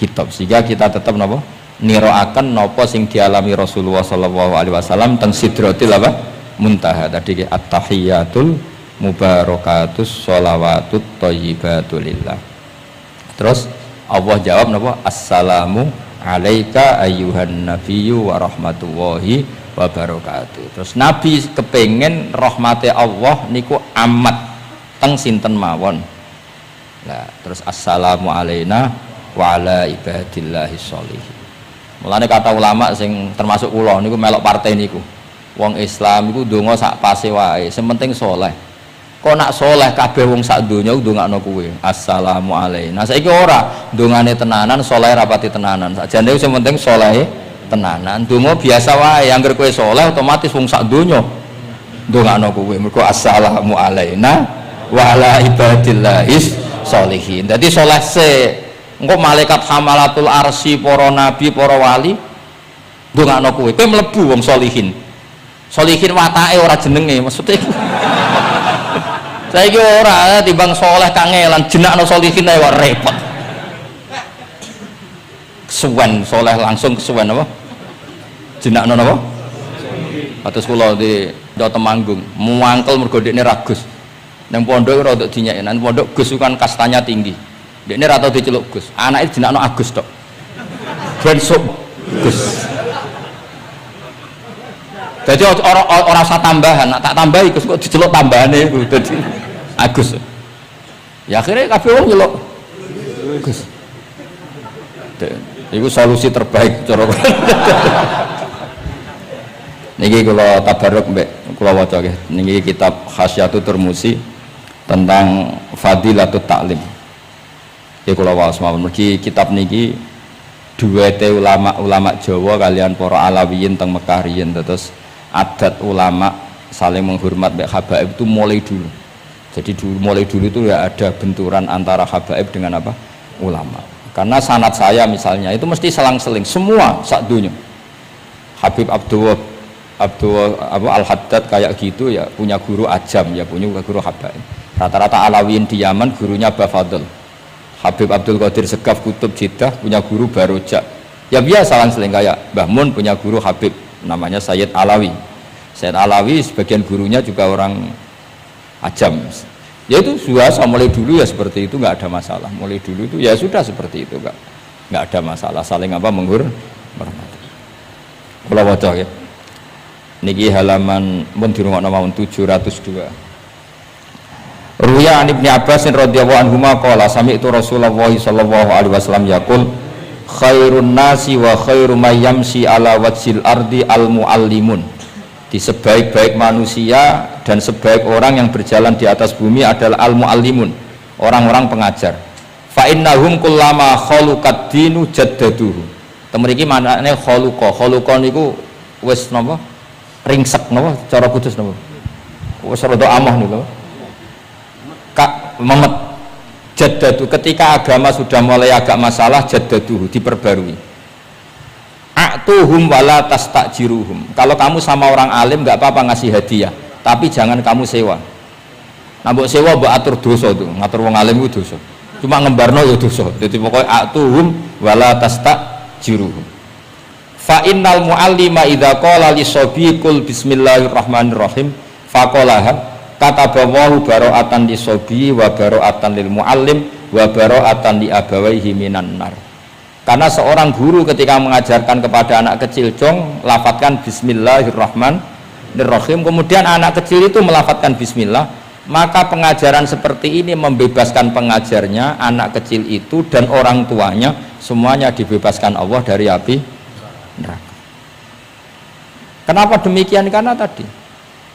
Khitab. Sehingga kita tetap napa? Niroaken napa sing dialami Rasulullah sallallahu alaihi wasallam teng sidratil apa? Muntaha. Tadi at-tahiyatul mubarakatus sholawatut thayyibatulillah. Terus Allah jawab napa? Assalamu alaika ayyuhan nabiyyu wa rahmatullahi wa barakatuh. Terus Nabi kepengen rahmati Allah niku amat teng sinten mawon. Nah, terus assalamu alaina wa ala ibadillahi sholihin. Mulane kata ulama sing termasuk kula niku melok partai niku. Wong Islam iku ndonga sak pase wae, sing penting saleh. Kok nak saleh kabeh wong sak donya ndongakno kuwe. Assalamu alaina. Saiki ora ndongane tenanan, saleh rapati tenanan. Sakjane sing penting saleh tenanan. Donga biasa wae, anggere kowe saleh otomatis wong sak donya ndongakno kuwe. Mergo assalamu alaina wa ala ibadillahis sholihin. Dadi saleh se engko malaikat hamalatul arsy, para nabi, para wali ndongakno kowe. Kowe mlebu wong sholihin. Sholihin watake ora jenenge, maksudnya saiki ora timbang saleh kangelan jenakno sholihin ae kok repot. Kesuwen saleh langsung kesuwen apa? Jenakno napa? Atus kula di Jawa Temanggung, muangkel mergo dekne ragus. Nang pondok ora untuk dinyek, nang pondok Gus kan kastanya tinggi. Dekne ra tau diceluk Gus. Anake jenakno Agus tok. Ben sok Gus. Jadi orang usah tambahan, nak tak tambahi Gus kok diceluk tambahane iku dadi Agus. Ya akhirnya kabeh wong nyeluk Gus. Iku solusi terbaik cara. Niki kula tabarruk mbek kula waca nggih. Niki kitab Khasyatul Turmusi tentang Fadilatut Ta'lim. Ya kula waos mawon mergi kitab niki duwete ulama Jawa kalian para Alawiyin teng Mekah riyen terus adat ulama saling menghormat mbek habaib itu mulai dulu. Jadi mulai dulu itu ya ada benturan antara habaib dengan apa? Ulama. Karena sanad saya misalnya itu mesti selang-seling semua sak dunya. Habib Abdul Al-Haddad kayak gitu ya punya guru ajam ya punya guru habaib. Rata-rata Alawiyin di Yaman gurunya Bafadl. Habib Abdul Qadir Segaf Kutub Jeddah punya guru Baroja. Ya biasa selang-seling kayak Mbah Mun punya guru Habib namanya Sayyid Alawi. Sayyid Alawi sebagian gurunya juga orang ajam. Ya itu biasa mulai dulu ya seperti itu, nggak ada masalah. Mulai dulu itu ya sudah seperti itu, nggak ada masalah saling apa menghormati. Kula waca ya. Niki halaman mun dirungokno mawon 702. Ruya an Ibnu Abbas radhiyallahu anhuma qala sami'tu Rasulullah sallallahu alaihi wasallam yaqul khairun nasi wa khairu may yamshi ala wajhil ardi al muallimun. Di sebaik-baik manusia dan sebaik orang yang berjalan di atas bumi adalah al muallimun, orang-orang pengajar. Fa innahum kullama khaluqad dinu jaddaduhu. Temriki maknane khaluqa niku wis napa? Ringsek napa? Cara kudus napa? Wis rada amah niku. Kak memet jaddadu ketika agama sudah mulai agak masalah jaddaduhu diperbarui. A'tuhum wala tastajiruhum. Kalau kamu sama orang alim nggak apa-apa ngasih hadiah, tapi jangan kamu sewa. Nah, mbok sewa mbok atur dosa tuh, ngatur wong alim itu dosa. Cuma ngembarno ya dosa. Jadi pokoknya a'tuhum wala tastajiruhum. Fa innal muallima idza qala li sabi qul bismillahirrahmanirrahim faqalaha katabawahu bara'atan li sabi wa bara'atan lil muallim wa bara'atan li abawaihi minan nar. Karena seorang guru ketika mengajarkan kepada anak kecil jong lafadzkan bismillahirrahmanirrahim, kemudian anak kecil itu melafadzkan bismillah, maka pengajaran seperti ini membebaskan pengajarnya, anak kecil itu dan orang tuanya semuanya dibebaskan Allah dari api neraka. Kenapa demikian? Karena tadi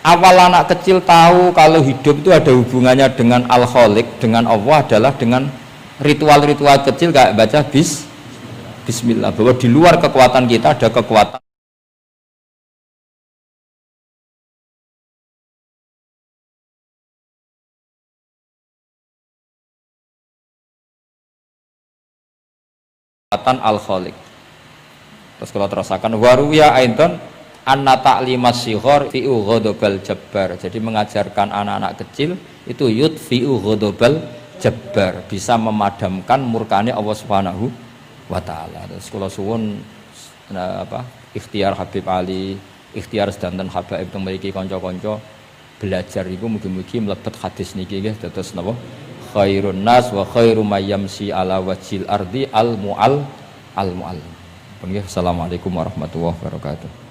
awal anak kecil tahu kalau hidup itu ada hubungannya dengan Al-Khaliq, dengan Allah adalah dengan ritual-ritual kecil kayak baca bismillah, bahwa di luar kekuatan kita ada kekuatan Al-Khaliq. Terus kalau terasakan waruya aidan anna ta'limas sighar fi'u ghadabal jabbar. Jadi mengajarkan anak-anak kecil itu yudfi'u ghadabal jabbar, bisa memadamkan murkanya Allah Subhanahu wa taala. Terus kula suwun ikhtiar Habib Ali, ikhtiar sedanten habaib teng mriki kanca-kanca belajar iku mugi-mugi mlebet hadis niki nggih dados napa? Khairun nas wa khairu mayyamsi ala wajhil ardi al mu'allim. Assalamualaikum warahmatullahi wabarakatuh.